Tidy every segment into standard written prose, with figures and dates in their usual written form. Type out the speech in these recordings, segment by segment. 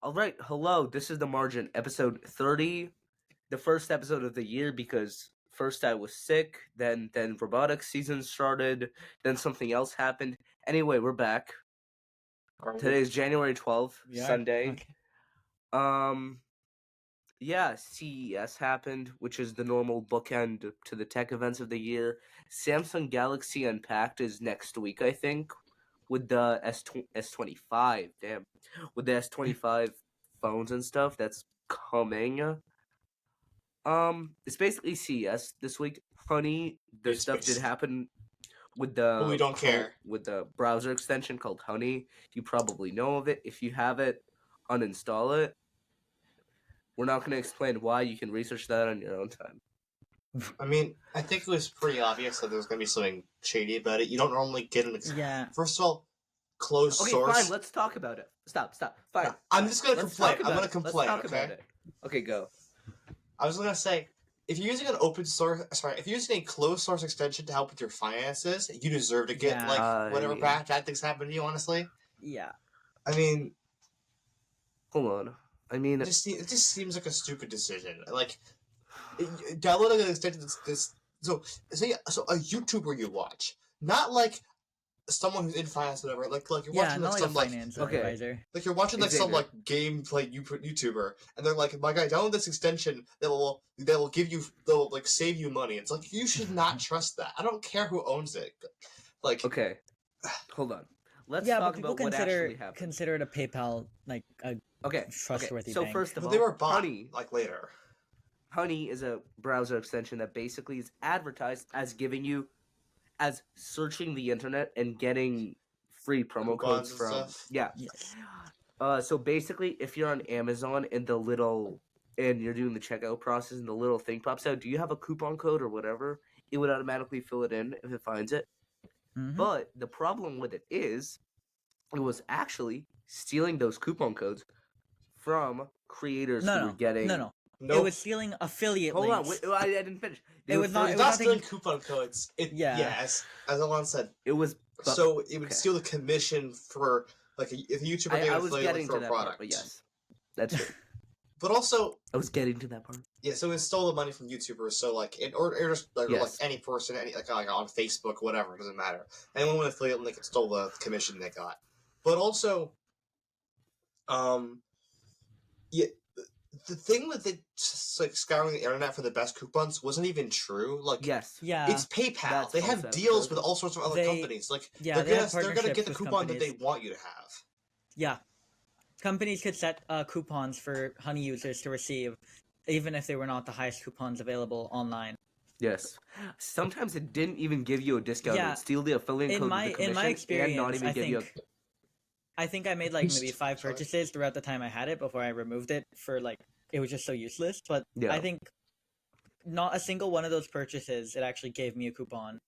All right, hello. This is The Margin, episode 30, the first episode of the year because first I was sick, then robotics season started, then something else happened. Anyway, we're back. Today is January 12th, Sunday. Okay. CES happened, which is the normal bookend to the tech events of the year. Samsung Galaxy Unpacked is next week, I think, with the S25. Damn, with the S25 phones and stuff that's coming. It's basically CES this week. Honey, the It's stuff did based- happen with the But we don't care. with the browser extension called Honey. You probably know of it. If you have it, uninstall it. We're not going to explain why. You can research that on your own time. I mean, I think it was pretty obvious that there was going to be something shady about it. You don't normally get an... Yeah. First of all, closed Okay, source... fine. Let's talk about it. Stop. Fine. I'm just going to Let's complain. talk I'm about going to it. complain, Let's talk okay? about it. Okay, go. I was going to say, if you're using an open source... Sorry, if you're using a closed source extension to help with your finances, you deserve to get, whatever bad things happen to you, honestly. Yeah. I mean... Hold on. I mean... It just seems like a stupid decision. Like, downloading an extension So a YouTuber you watch, not like someone who's in finance or whatever. Like you're watching not like like some a finance advisor. like you're watching like some Xavier. like gameplay YouTuber, and they're like, "My guy, download this extension that will they'll like save you money." It's like you should not trust that. I don't care who owns it. Like, Okay. Hold on. Let's Yeah, talk but people about what actually consider happened. it a PayPal like a Okay. trustworthy So bank. first of but all, they were bought Honey. like later. Honey is a browser extension that basically is advertised as searching the internet and getting free promo codes Coupons and from stuff. Yes. So basically, if you're on Amazon and you're doing the checkout process and the little thing pops out, do you have a coupon code or whatever? It would automatically fill it in if it finds it. Mhm. But the problem with it is, it was actually stealing those coupon codes from creators who were getting. No. Nope. It was stealing affiliate Hold on, links. I didn't finish. It was not- It's it was not nothing- stealing coupon codes. Yeah. As Alon said. It was. So it would okay. steal the commission for like if a YouTuber gave I an was affiliate getting link for to a that product. part, but yes, that's true. But also, I was getting to that part. yeah. So it stole the money from YouTubers. So like, or just like, Yes. like any person, like on Facebook, whatever, it doesn't matter. Anyone with an affiliate link could stole the commission they got. But also, yeah. The thing with it, like scouring the internet for the best coupons wasn't even true. Like, Yes. Yeah. it's PayPal. That's They have also deals true. with all sorts of other companies. Like, Yeah, they have they're gonna partnerships get the with coupon that they companies. want you to have. Yeah. Companies could set coupons for Honey users to receive, even if they were not the highest coupons available online. Yes. Sometimes it didn't even give you a discount. Yeah. It would steal the affiliate In code my with the commission experience, and not even give you a... I think I made like maybe 5 Sorry. purchases throughout the time I had it before I removed it for like it was just so useless. But Yeah. I think not a single one of those purchases it actually gave me a coupon,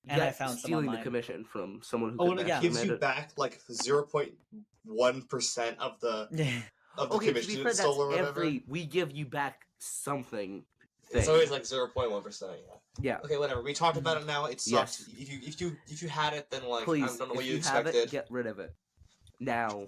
and I Yet found some stealing online. the commission from someone who Oh, could and it actually gives made you it. back like 0.1% of the Yeah. Okay, to be commission fair, it stole or that's whatever. we give you back something. It's thing. always like 0.1%. Yeah. Yeah. Okay, whatever. We talked about it now. It sucks. Yes. If you had it, then like Please, I don't know what if you you have expected. it, get rid of it. Now.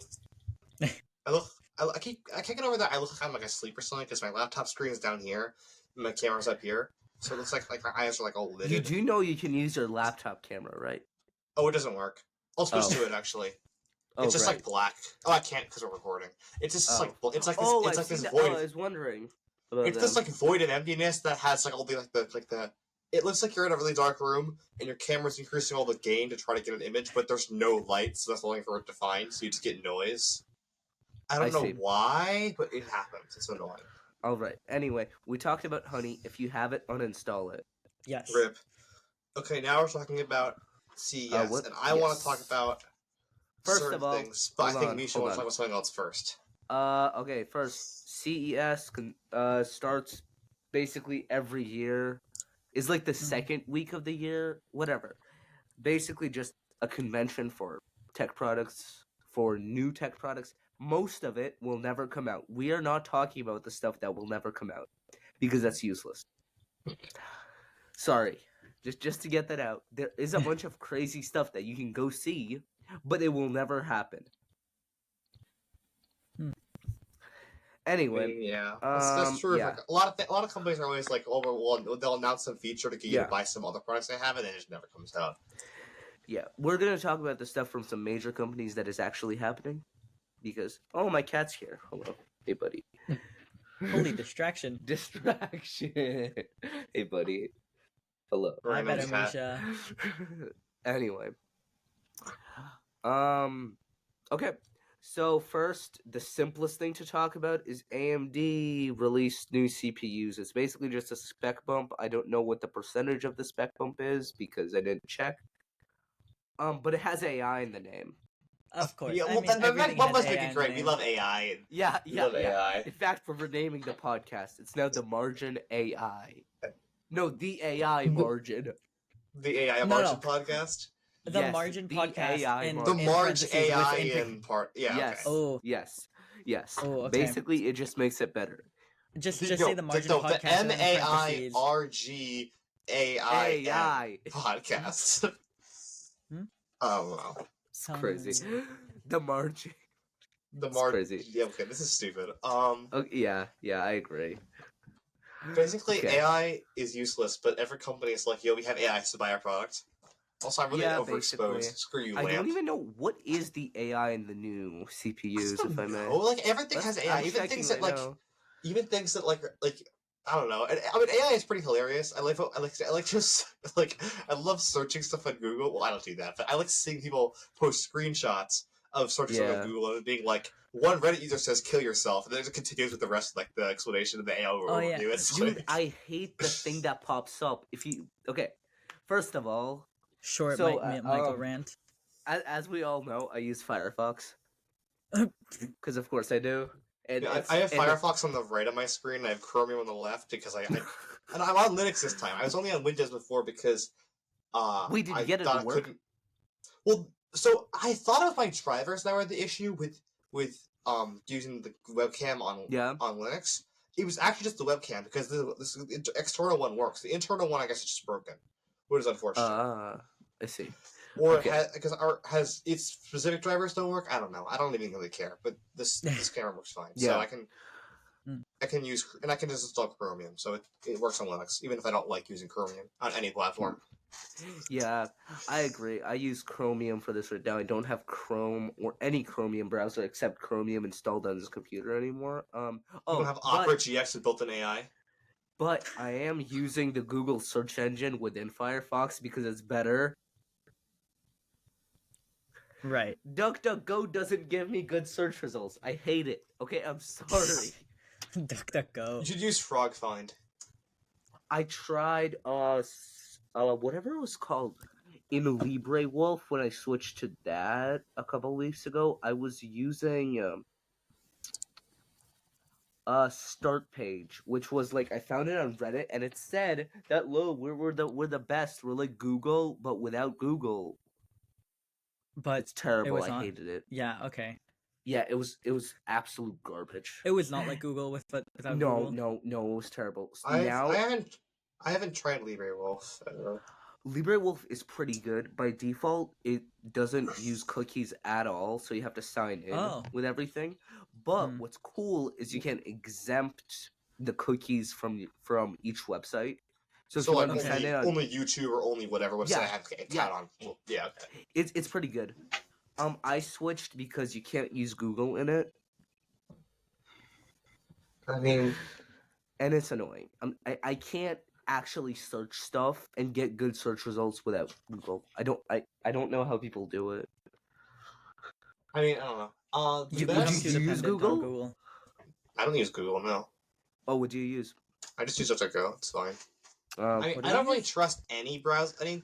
I can't get over that. I look like I'm like asleep or something because my laptop screen is down here, and my camera's up here, so it looks like my eyes are like all lidded. You do know you can use your laptop camera, right? Oh, it doesn't work. I'll switch Oh. to it actually. Oh, It's just right. like black. Oh, I can't because we're recording. It's just like it's like this. Oh, It's I like see this that. void. Oh, I was wondering about It's them. this like void and emptiness that has like all the It looks like you're in a really dark room and your camera's increasing all the gain to try to get an image, but there's no light, so that's the only thing for it to find. So you just get noise. I don't know see. why, but it happens. It's annoying. All right. Anyway, we talked about Honey. If you have it, uninstall it. Yes. Rip. Okay, now we're talking about CES, what- and I want yes. to talk about First certain of all, things, but I hold think on, Misha hold wants to on. talk about something else first. Okay. First, CES starts basically every year. Is like the second week of the year. Whatever. Basically, just a convention for tech products, for new tech products. Most of it will never come out. We are not talking about the stuff that will never come out because that's useless. Sorry. Just to get that out, there is a bunch of crazy stuff that you can go see, but it will never happen. Anyway, Yeah, that's true. yeah, Like a lot of companies are always like, oh, well, they'll announce some feature to get you to Yeah. buy some other products they have, and then it just never comes out. yeah. We're gonna talk about the stuff from some major companies that is actually happening, because my cat's here. Hello, hey buddy. Holy distraction. Distraction. Hey buddy. Hello. I Random bet cat. Amisha. Anyway, okay. So first, the simplest thing to talk about is AMD released new CPUs. It's basically just a spec bump. I don't know what the percentage of the spec bump is because I didn't check. But it has AI in the name. Of course. Yeah, I well, mean, that everything must has make AI it in great. the We name. love AI. Yeah, We yeah, love yeah. AI. In fact, we're renaming the podcast. It's now the Margin AI. No, the AI Margin. The AI No, Margin no. podcast. The Yes, Margin the podcast AI in, The Margin. in Marge parentheses AI with in part. Yeah. Yes. Okay. Oh, Yes. oh, okay. Basically, it just makes it better. Just say the Margin the podcast and then in parentheses. MAIRGAI AI. podcast. Hmm? Oh wow. It's crazy. The Margin. The It's Marge. crazy. Yeah. Okay. This is stupid. Yeah, I agree. Basically, Okay. AI is useless, but every company is like, yo, we have AI to buy our product. Also, I'm really Yeah, overexposed. basically. Screw you, I Lamp. don't even know what is the AI in the new CPUs, if I may. No, like everything has AI. I'm Even checking things right that now. even things that like I don't know. I mean, AI is pretty hilarious. I like just like I love searching stuff on Google. Well, I don't do that, but I like seeing people post screenshots of searching something Yeah. on Google and it being like one Reddit user says "kill yourself," and then it continues with the rest of like the explanation of the AI Oh, yeah. overview. It's Dude, like, I hate the thing that pops up. First of all, Short So, Michael rant. as we all know, I use Firefox because of course I do. And yeah, I have Firefox on the right of my screen. And I have Chromium on the left because and I'm on Linux this time. I was only on Windows before because Wait, did you I get it thought to I work? couldn't. Well, so I thought it was my drivers that were the issue with using the webcam on Yeah. on Linux. It was actually just the webcam because this external one works. The internal one, I guess, is just broken, which is unfortunate. I see. Or okay. it has its specific drivers don't work. I don't know. I don't even really care. But this camera works fine, so Yeah. I can use and I can just install Chromium, so it works on Linux, even if I don't like using Chromium on any platform. Yeah, I agree. I use Chromium for this right now. I don't have Chrome or any Chromium browser except Chromium installed on this computer anymore. You don't have Opera GX with built-in AI. But I am using the Google search engine within Firefox because it's better. Right. DuckDuckGo doesn't give me good search results. I hate it. Okay, I'm sorry. DuckDuckGo. You should use Frog Find. I tried whatever it was called in LibreWolf when I switched to that a couple weeks ago. I was using start page, which was like I found it on Reddit and it said that we're the best. We're like Google, but without Google. But It's terrible. was I not- hated it. Yeah, okay. Yeah, it was absolute garbage. It was not like Google without No, Google. no, it was terrible. I Now haven't tried LibreWolf ever. LibreWolf is pretty good. By default, it doesn't use cookies at all, so you have to sign in with everything. But what's cool is you can exempt the cookies from each website. So if you like want to sign in on, only YouTube or only whatever website I have an account on. Well, yeah, okay. it's pretty good. I switched because you can't use Google in it. I mean, and it's annoying. I can't actually search stuff and get good search results without Google. I don't know how people do it. I don't know. You- The would best- you use Google? Google? I don't use Google. No, Oh, what do you use? I just use DuckDuckGo. It's fine. what do I you don't really use? trust any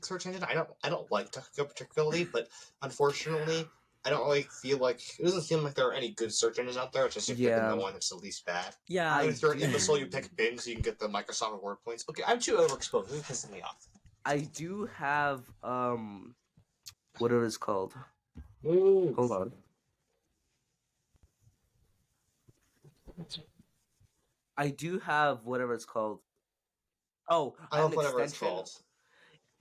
search engine. I don't like DuckDuckGo particularly, but unfortunately, I don't really feel like it doesn't seem like there are any good search engines out there. It's just you're picking the one that's the least bad. Yeah. If you're an imbecile, you pick Bing so you can get the Microsoft Word points. Okay, I'm too overexposed. This is pissing me off. I do have whatever it's called. Hold on. I do have whatever it's called. Oh, I have don't know whatever it's called.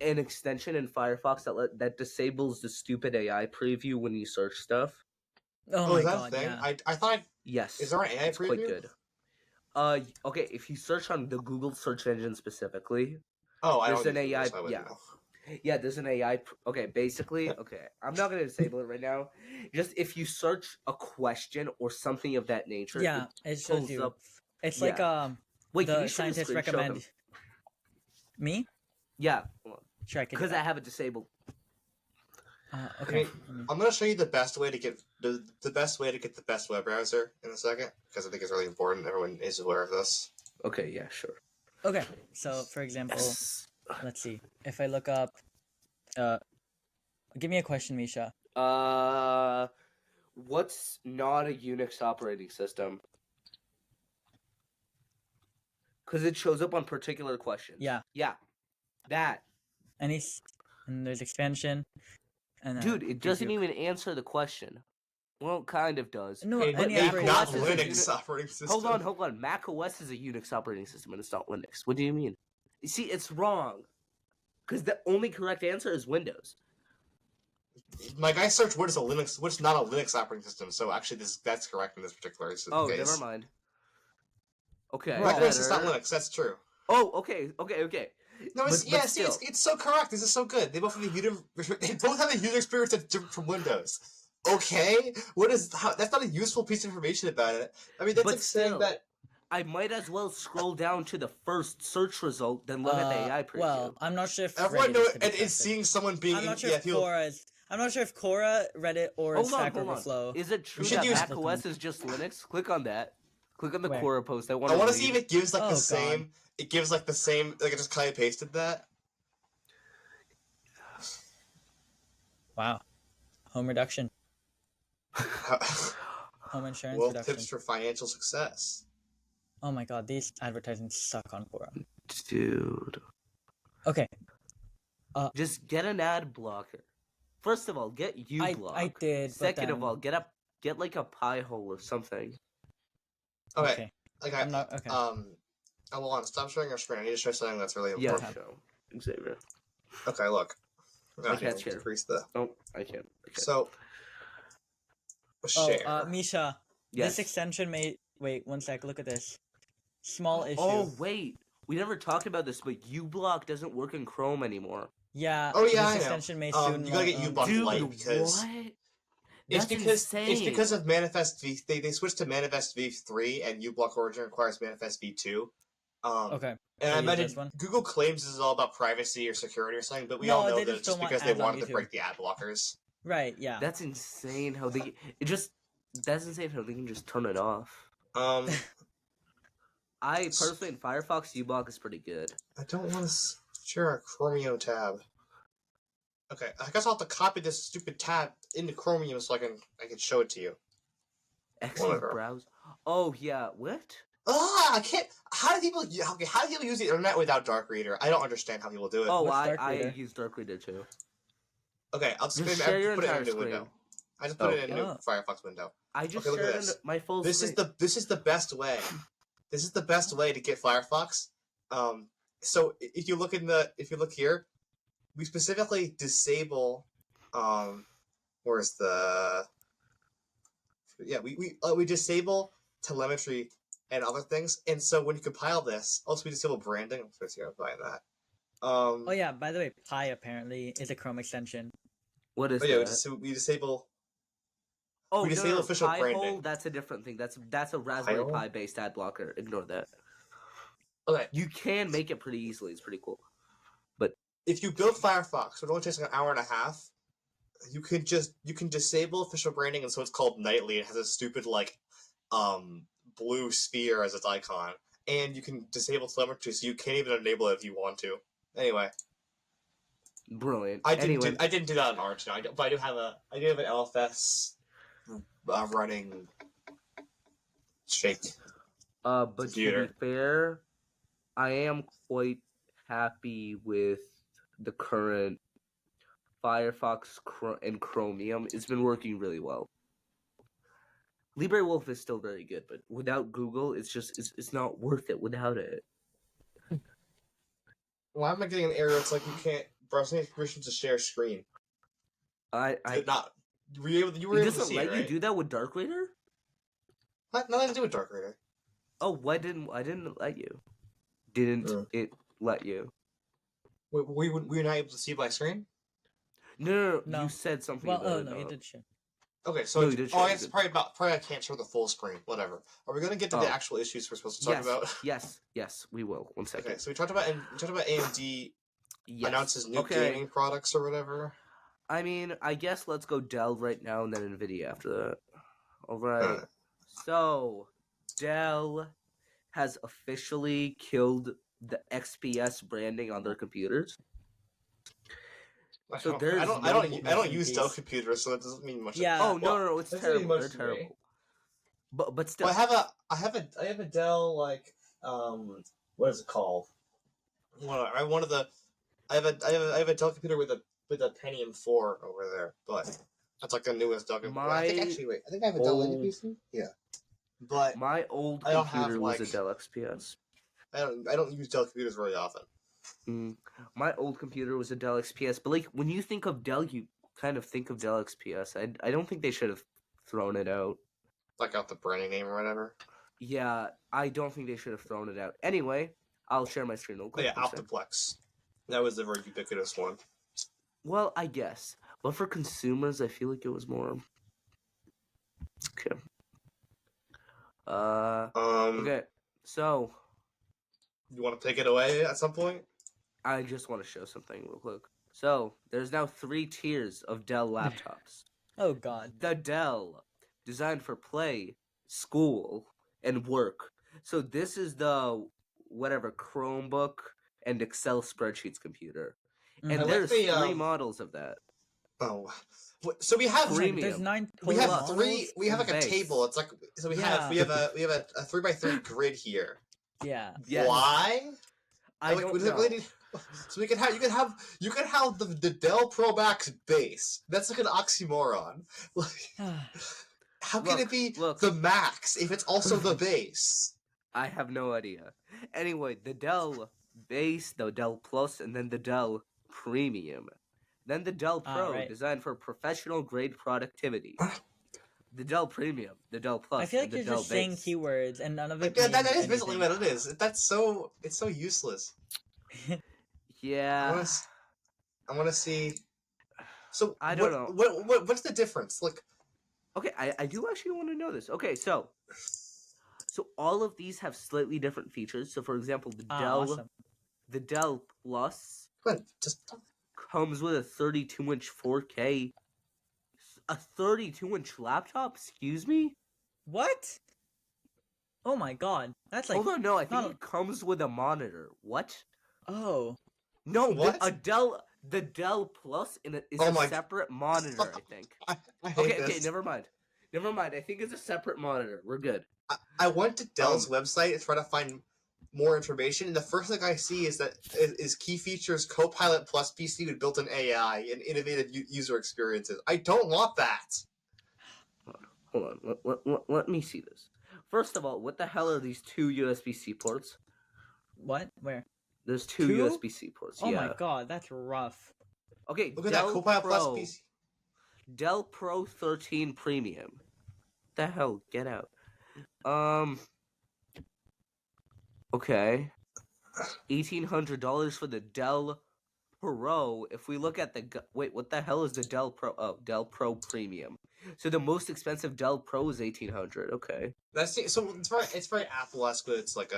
An extension in Firefox that disables the stupid AI preview when you search stuff. Oh is my that god, a thing? yeah. I thought. Yes, Is there an AI it's preview? quite good. Okay, if you search on the Google search engine specifically, Oh, I there's don't an use Google, AI. so I wouldn't Yeah, know. yeah, there's an AI. Okay, basically, okay, I'm not gonna disable it right now. Just if you search a question or something of that nature, Yeah, it it shows pulls you. up. It's Yeah. like Wait, can the you share the scientists screen? Show him. recommend me. Yeah, Sure, I can do because I that. have it disabled. Okay. I mean, I'm gonna show you the best way to get the best way to get the best web browser in a second because I think it's really important. Everyone is aware of this. Okay, yeah, sure. Okay. So, for example, let's see. If I look up, uh, give me a question, Misha. What's not a Unix operating system? Because it shows up on particular questions. Yeah. Yeah, that. And there's expansion. And Dude, it doesn't preview. even answer the question. Well, it kind of does. No, Hey, any Mac operating not OS is a system. Linux operating system. Hold on. Mac OS is a Unix operating system, and it's not Linux. What do you mean? You see, it's wrong. Because the only correct answer is Windows. My guy searched what is a Linux, what's not a Linux operating system. So actually, that's correct in this particular case. Oh, never mind. Okay, Mac OS is not better. Linux. That's true. Oh, okay. No, it's, But yeah, still. see, it's so correct. This is so good. They both have they both have a user experience that's different from Windows. Okay, that's not a useful piece of information about it. I mean, that's But like saying still, that. I might as well scroll down to the first search result than look at the AI preview. Well, I'm not sure if Everyone Reddit knows, is to be and it's trusted. seeing someone being. I'm not sure yeah, if people, Quora is. I'm not sure if Quora, Reddit, or Hold Stack on. Overflow. Is it true should that use- Mac OS is just Linux? Click on that. Click on the Where? Quora post. I want I want to to see if it gives like Oh, the God. same. It gives like the same. Like I just kind of pasted that. Wow. Home reduction. Home insurance Well, reduction. tips for financial success. Oh my god, these advertisements suck on Quora. Dude. Okay. Just get an ad blocker. First of all, get uBlock. I did, but Second of then- all, get like a pie hole or something. Okay. I'm not okay. Alon, stop sharing your screen. I need to show something that's really Yeah, important. show. Xavier. Okay, look. I can't share. Decrease the. Oh, I can't. So. Share. Misha. Yes. This extension may wait 1 sec. Look at this. Small issue. Oh, wait. We never talked about this, but uBlock doesn't work in Chrome anymore. Yeah. Oh, yeah, This I know. extension may soon. You gotta get uBlock Dude, Lite because what? it's That's it's insane. because of Manifest V. They switched to Manifest V3, and uBlock Origin requires Manifest V2. Okay. And I use imagine this one? Google claims this is all about privacy or security or something, but we No, all know they that just it's just don't want because they ads on wanted to YouTube. break the ad blockers. Right. Yeah. That's insane how they that's insane how they can just turn it off. I personally in Firefox uBlock is pretty good. I don't want to share a Chromium tab. Okay, I guess I'll have to copy this stupid tab into Chromium so I can show it to you. Excellent Whatever. browse. Oh yeah, what? I can't. How do people use the internet without Dark Reader? I don't understand how people do it. Oh, What's I Darkreader? use Darkreader too. Okay, I'll just Just maybe share your put it in a entire new screen. window. I just put it in a new Oh. Firefox window. I just Okay, look at shared this. my full This screen. is the best way. This is the best way to get Firefox. So if you look here, we specifically disable. Where's the? Yeah, we disable telemetry and other things, and so when you compile this, also we disable branding. I'm supposed to go buy that. Oh yeah. By the way, Pi apparently is a Chrome extension. What is Oh yeah, that? we disable. Oh, we disable official Pi branding. hole, that's a different thing. That's a Raspberry Pi-hole? Pi based ad blocker. Ignore that. Okay, You can make it pretty easily. It's pretty cool. if you build Firefox, it only takes like an hour and a half. You can disable official branding, and so it's called nightly. It has a stupid blue sphere as its icon, and you can disable telemetry, so you can't even enable it if you want to. Anyway, Brilliant. I didn't Anyway, do that on Arch, no, but I do have an LFS running shake. but to computer. be fair, I am quite happy with the current Firefox and Chromium. It's been working really well. LibreWolf is still very good, but without Google, it's not worth it without it. Why am I getting an error? It's like you can't browse any permission to share screen. I Not You were It able to doesn't see let it, you right? do that with Dark Raider? What? Nothing to do with Dark Raider. Oh, why didn't I didn't let you? Didn't Hmm. it let you? We were not able to see by screen. No, No. you said something Well, about oh it. no, you did share. Okay, so No, you did I show guess it. probably I can't show the full screen. Whatever. Are we gonna get to the Oh. actual issues we're supposed to talk Yes, about? yes, we will. One second. Okay, so we talked about AMD Yes. announces new Okay. gaming products or whatever. I mean, I guess let's go Dell right now and then Nvidia after that. All right. Alright. So, Dell has officially killed the XPS branding on their computers. So there's I don't Rest in use Dell peace. computers, so that doesn't mean much. Yeah. Oh Well, no, it's that doesn't mean terrible. much They're to me. terrible. But still, Well, I have a Dell what is it called? I have a Dell computer with a Pentium 4 over there, but that's like the newest Dell computer. I think I have a Dell Lineage PC. Yeah, but my old I don't have, computer was a like- Dell XPS. I don't use Dell computers very often. My old computer was a Dell XPS, but like when you think of Dell, you kind of think of Dell XPS. I don't think they should have thrown it out. Like out the branding name or whatever. Yeah, I don't think they should have thrown it out. Anyway, I'll share my screen real Oh, quick. yeah, one sec. Optiplex. That was the very ubiquitous one. Well, I guess, but for consumers, I feel like it was more. Okay. Okay. So You want to take it away at some point? I just want to show something real quick. So there's now 3 tiers of Dell laptops. Oh god. The Dell, designed for play, school, and work. So this is the whatever Chromebook and Excel spreadsheets computer, Mhm. I and like there's the, 3 models of that. Oh, so we have Premium. There's 9 we total have models? 3. We have like a Base. table. It's like so we Yeah. have a 3x3 grid here. Yeah. Yes. Why? I Like, don't we know. So you can have the Dell Pro Max base. That's like an oxymoron. Like, how can it be Look. the max if it's also the base? I have no idea. Anyway, the Dell Base, the Dell Plus, and then the Dell Premium. Then the Dell Pro, right. designed for professional grade productivity. The Dell Premium, the Dell Plus, I feel like and the you're Dell just saying Base. keywords and none of it Like, that means is basically anything. what it is. It's so useless. Yeah. I want to see. So I don't know. What's the difference? Like, Okay, I do actually want to know this. Okay, so all of these have slightly different features. So for example, Awesome. the Dell Plus go ahead, just comes with a 32-inch 4K, a 32-inch laptop. Excuse me. What? Oh my god. That's like Hold on, no, I think not a- it comes with a monitor. What? Oh. No, What? The Dell Plus is Oh a my- separate monitor, I think. I hate Okay, this. never mind. I think it's a separate monitor. We're good. I went to Dell's website to try to find more information, and the first thing I see is that is key features Copilot Plus PC with built-in AI and innovative user experiences. I don't want that. Hold on. Let me see this. First of all, what the hell are these 2 USB-C ports? What? Where? There's 2 Two? USB-C ports. Oh yeah. my god, that's rough. Okay, Look at Dell that Copilot Pro, Plus PC. Dell Pro 13 Premium. What the hell? Get out. Okay. $1,800 for the Dell Pro. If we look at wait, what the hell is the Dell Pro? Oh, Dell Pro Premium. So the most expensive Dell Pro is $1,800. Okay. So it's very Apple-esque with its like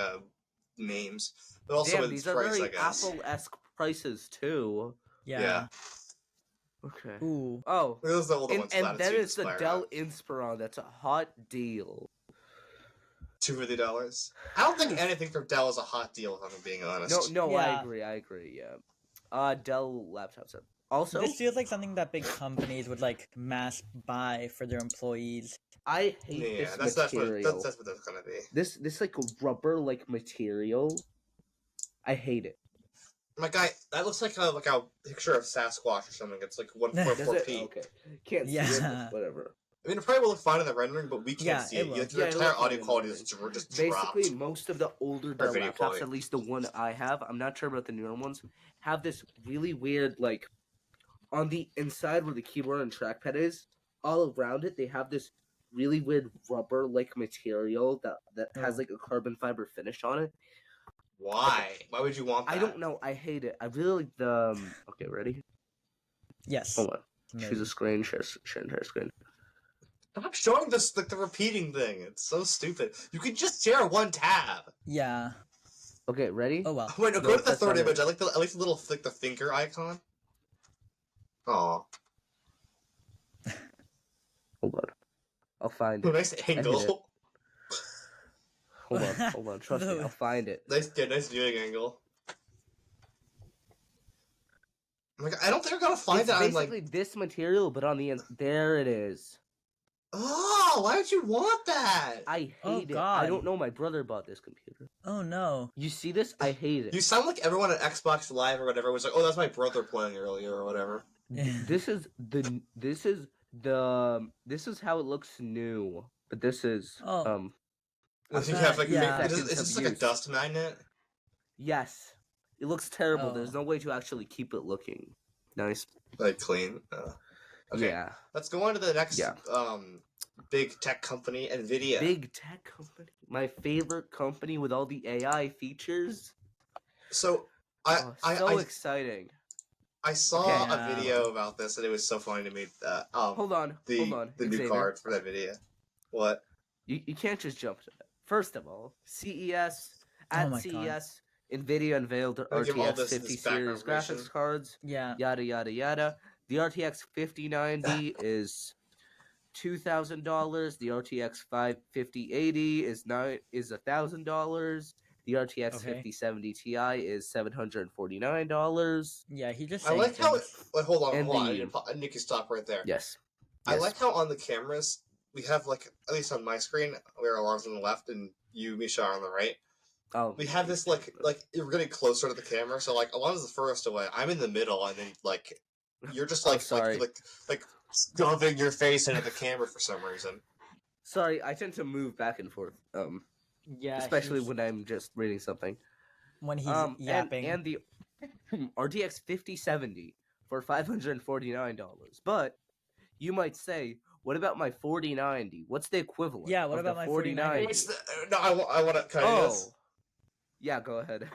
names, but also Damn, with its these are price, very I guess. Apple-esque prices too. Yeah. Okay. Ooh. Oh, Those are the older ones. and then it's the Latitude, Dell Inspire Inspiron. That's a hot deal. $250. I don't think anything from Dell is a hot deal, if I'm being honest. No, Yeah. I agree. Yeah. Dell laptops. Also, This feels like something that big companies would like mass buy for their employees. I hate Yeah, this that's material. what that's gonna be. This like rubber like material. I hate it. My guy, that looks like a picture of Sasquatch or something. It's like Does 1.4p. Okay. Can't see Yeah. it. Whatever. I mean, it probably will look fine in the rendering, but we can't Yeah, see it it. will. Like, Yeah, your it'll entire look fine audio in the quality rendering. just Basically, dropped. most of the older Dell video laptops, quality. at least the one I have, I'm not sure about the newer ones, have this really weird like on the inside where the keyboard and trackpad is. all around it they have this really weird rubber-like material that has Oh. like a carbon fiber finish on it. Why? Why would you want that? I don't know. I hate it. I really like the. Okay, ready? Yes. Hold on. I'm Choose a ready. screen. Share entire screen. Stop showing this like the repeating thing. It's so stupid. You could just share one tab. Yeah. Okay, ready? Oh well. Wait, no, No, go to the that's third not it. image. I like the little like the finger icon. Aw. Hold on. I'll find Oh, it. nice it. angle. Hold on. Trust me, I'll find it. Nice viewing angle. Like, I don't think we're gonna find It's that. I'm basically like, this material, but on the end. There it is. oh, why would you want that? I hate Oh, it. God. I don't know. My brother bought this computer. Oh no. You see this? I hate it. You sound like everyone at Xbox Live or whatever was like, oh, that's my brother playing earlier or whatever. This is how it looks new. But this is Oh. Does he that- have like yeah. is Seconds this of like a use. dust magnet? Yes. It looks terrible. Oh. There's no way to actually keep it looking nice. Like clean. Okay. Yeah. Let's go on to the next Yeah. big tech company, Nvidia. Big tech company. My favorite company with all the AI features. So So exciting. I saw Okay, a video about this and it was so funny to me. Hold on. the new Xavier. card for that video. What? You can't just jump to that. First of all, CES Oh at my CES, Nvidia unveiled their I'll give all RTX this 50 background series information. graphics cards. Yeah. Yada yada yada. The RTX 5090 is $2,000. The RTX 5080 is $1,000. The RTX Okay. 5070 Ti is $749. Yeah. He just. I saying like how. things. Wait, hold on. And I need to stop right there. Yes. I like how on the cameras we have like at least on my screen where Alon's on the left and you, Misha, are on the right. Oh, We have this like you're getting closer to the camera, so like Alon's the furthest away. I'm in the middle, and then like you're just Oh, like sorry. like shoving your face into the camera for some reason. Sorry, I tend to move back and forth. Yeah. Especially he's- when I'm just reading something. when he's And yapping. the RTX 5070 for $549. But you might say, what about my 4090? What's the equivalent? Yeah, what of about the my 4090? What's the, no, I want to cut this. Oh, yeah, go ahead.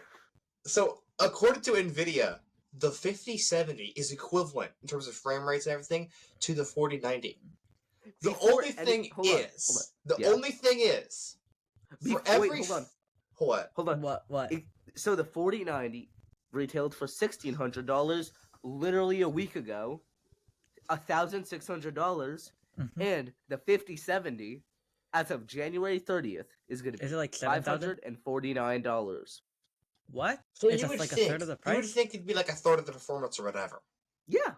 So according to Nvidia, the 5070 is equivalent in terms of frame rates and everything to the 4090. The Before only any- thing hold on, is yeah. only thing is for every Wait, hold on. What? Hold on. What? So the 4090 retailed for $1,600 literally a week ago, $1,600, Mhm. and the 5070 as of January 30th is going to Is be it like 7,000? $549. What? So It's you would like think a third of the you would price. think it'd be like a third of the performance or whatever. Yeah,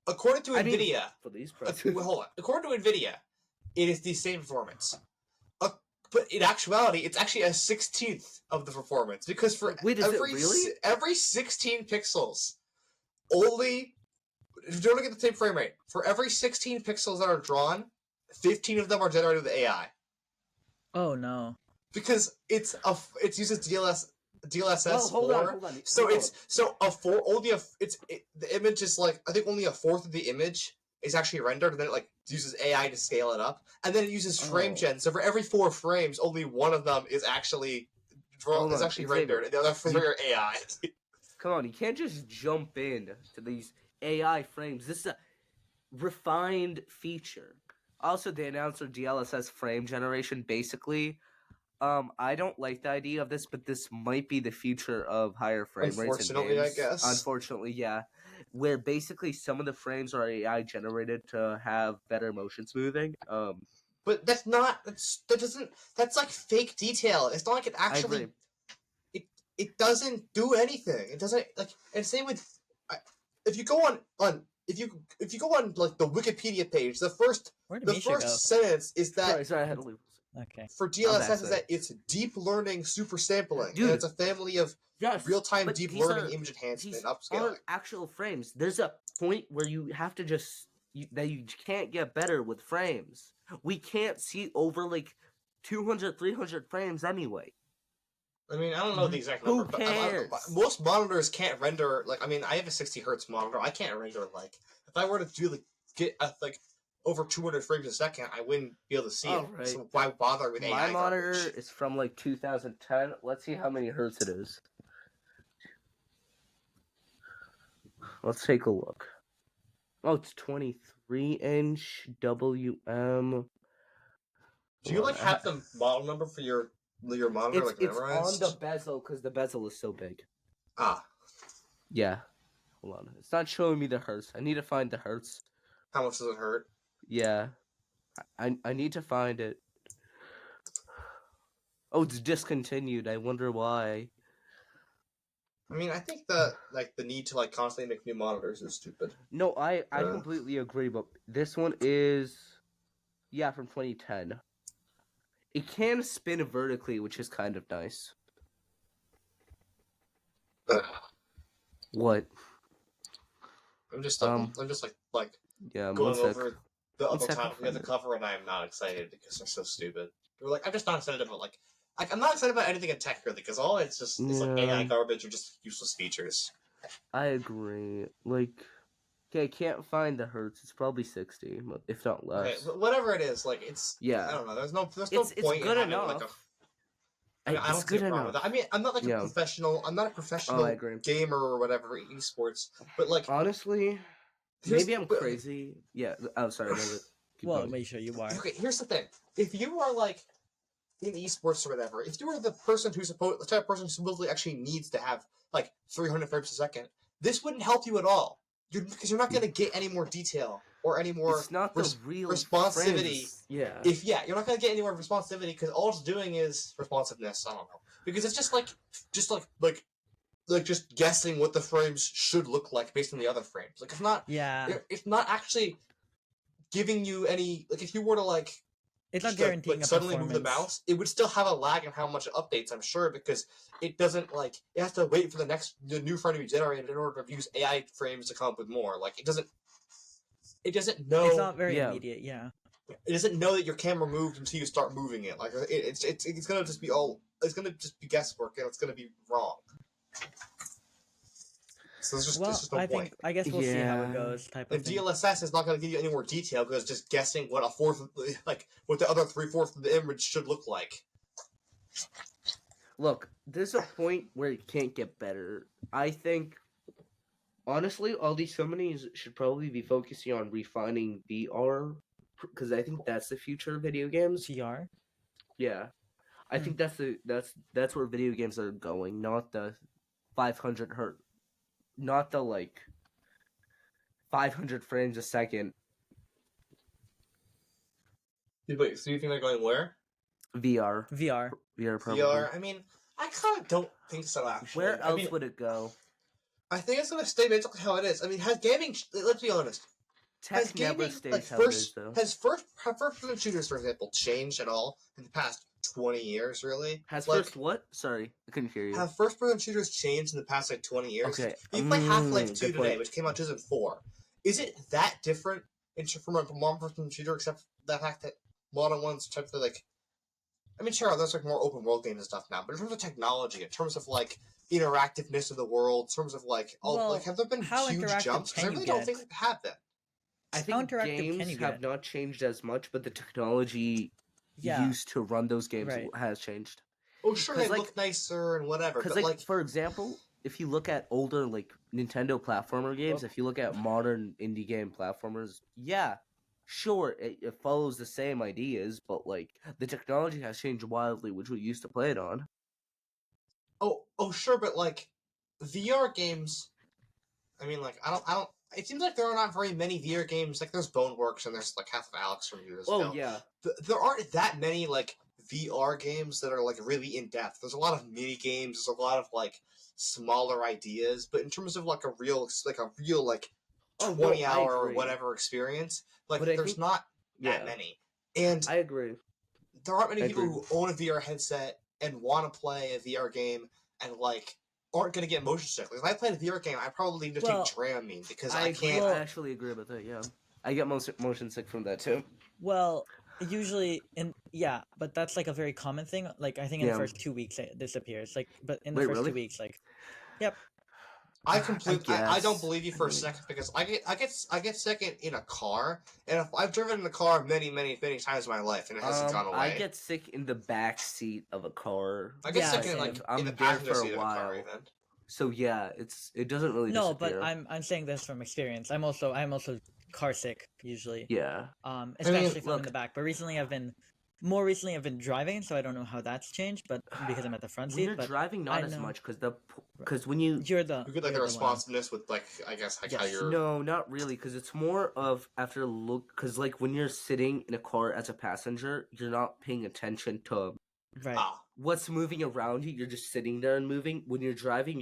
According to I mean, Nvidia, for these prices. wait, hold on. According to Nvidia, it is the same performance. But in actuality, it's actually a 16th of the performance because for Wait, is it really? every 16 pixels, only if you're looking at the same frame rate, for every 16 pixels that are drawn, 15 of them are generated with AI Oh no. because it uses DLSS Well, hold 4. on. So hold it's so a four only the image is like I think only a fourth of the image is actually rendered, and then it like uses AI to scale it up, and then it uses frame Oh. gen. So for every 4 frames, only one of them is actually Hold on, actually Xavier. rendered, and the other 3 are AI. Come on, you can't just jump in to these AI frames. This is a refined feature. Also, they announced their DLSS frame generation. Basically, I don't like the idea of this, but this might be the future of higher frame rates in Unfortunately, I games. guess. Unfortunately, yeah, where basically some of the frames are AI generated to have better motion smoothing. But that's not that's like fake detail. It's not like it I actually agree. it doesn't do anything. It doesn't like and same with if you go on if you go on like the Wikipedia page, the first Where did the Misha first go? sentence is that Sorry, I had to leave. Okay. for DLSS is back, that it's deep learning super sampling. Dude. And it's a family of Yes, real-time but deep these learning are- image These enhancement upscaling. aren't actual frames. There's a point where you have to just that you can't get better with frames. We can't see over like 200, 300 frames anyway. I mean, I don't know the exact Who number, but cares? most monitors can't render like I mean, I have a 60 hertz monitor. I can't render like if I were to do like get a like over 200 frames a second, I wouldn't be able to see it. Alright. So why bother with My AI monitor garbage? is from like 2010. Let's see how many hertz it is. Let's take a look. Oh, it's 23-inch WM. Do you like have the model number for your monitor like It's memorized? on the bezel because the bezel is so big. Ah, Yeah. Hold on. It's not showing me the hertz. I need to find the hertz. how much does it hurt? Yeah. I need to find it. Oh, it's discontinued. I wonder why. I mean, I think the need to constantly make new monitors is stupid. No, I completely agree, but this one is from 2010. It can spin vertically, which is kind of nice. What? I'm just Yeah, going one sec. over the One other sec, I'll time we had find the it. cover, and I am not excited because they're so stupid. We're I'm just not excited about I'm not excited about anything in tech really because all it's like AI Yeah. garbage or just useless features. I agree. Okay, I can't find the hertz. It's probably 60, if not Okay, less. but whatever it is, it's Yeah. I don't know. There's no It's point good in having enough. I It's don't see a good problem with enough. that. I mean, I'm not a Yeah. professional. I'm not a Oh, professional I agree. gamer or whatever in esports. But Honestly, here's- maybe I'm crazy. Yeah. Oh, sorry. Keep Well, going. make sure you are. Okay, here's the thing. If you are in esports or whatever, if you are the type of person who supposedly actually needs to have 300 frames a second, this wouldn't help you at all. Because you're not going to get any more detail or any more It's not the real responsivity. frames. Yeah. You're not going to get any more responsivity because all it's doing is responsiveness. I don't know, because it's just guessing what the frames should look like based on the other frames. It's not. Yeah, It's not actually giving you any. If you were to it's not just guaranteeing a suddenly move the performance. mouse, it would still have a lag in how much it updates, I'm sure, because it doesn't it has to wait for the new frame to be generated in order to use AI frames to come up with more. It doesn't know It's not very Yeah. immediate. Yeah. it doesn't know that your camera moved until you start moving it. It's gonna just be guesswork and it's gonna be wrong. So there's just no point. I guess we'll see how it Yeah. goes. Type of And thing. DLSS is not going to give you any more detail because it's just guessing what what the other 3/4 of the image should look like. Look, there's a point where it can't get better. I think, honestly, all these companies should probably be focusing on refining VR, because I think that's the future of video games. VR. Yeah, I think that's where video games are going, not the 500 hertz, not the 500 frames a second Wait, so you think they're going where? VR. VR. VR probably. VR? I mean, I kind of don't think so, actually. Where else would it go? I think it's going to stay basically how it is. I mean, has gaming... Let's be honest. Tech never stays how it is, though. Have first-person shooters, for example, changed at all in the past 20 years, really? Has first what? Sorry, I couldn't hear you. Have first-person shooters changed in the past 20 years? Okay. You play Half-Life 2 good today, point. which came out 2004. Is it that different from a modern-person shooter, except for the fact that modern ones typically I mean, sure, there's more open world games and stuff now, but in terms of technology, in terms of interactiveness of the world, in terms of have there been how huge interactive jumps? Because I can you really don't get? think they have been. I How think interactive can games you have get? not changed as much, but the technology Yeah. used to run those games Right. has changed. Oh, sure, 'Cause, they look nicer and whatever, Because, but for example, if you look at older Nintendo platformer games, if you look at modern indie game platformers, yeah, sure, it follows the same ideas, but the technology has changed wildly, which we used to play it on. oh, sure, but VR games. I mean, I don't. It seems like there are not very many VR games. There's Boneworks and there's half of Alex from years ago. Oh yeah, There aren't that many VR games that are really in depth. There's a lot of mini games. There's a lot of smaller ideas, but in terms of a real 20-hour or agree. whatever experience, But I there's think- not that yeah. many. And I agree. there aren't many I people agree. who own a VR headset and want to play a VR game and aren't going to get motion sick. If I played a VR game, I probably just Well, take Dramamine because I I agree. can't. I actually agree with that. Yeah, I get motion sick from that too. Well, usually but that's a very common thing. I think in Yeah. the first 2 weeks it disappears. But in the Wait, first really? 2 weeks, yep. I completely, I don't guess. believe you I for a mean- second because I get sick in a car, and if I've driven in a car many times in my life, and it hasn't gone away. I get sick in the back seat of a car. I get Yeah, sick in same. in I'm the there passenger for a seat of a car while. even. So yeah, it doesn't really No, disappear. but I'm saying this from experience. I'm also car sick usually. Yeah. Especially if I'm in look- the back. But more recently I've been driving, so I don't know how that's changed. But because I'm at the front When seat, you're but driving, not I as know. much because when you you're the You get like you're the the one. responsiveness with like I guess like how Yes. you're. no, not really, because it's more of after look because like when you're sitting in a car as a passenger, you're not paying attention to Right. what's moving around you. You're just sitting there and moving. When you're driving,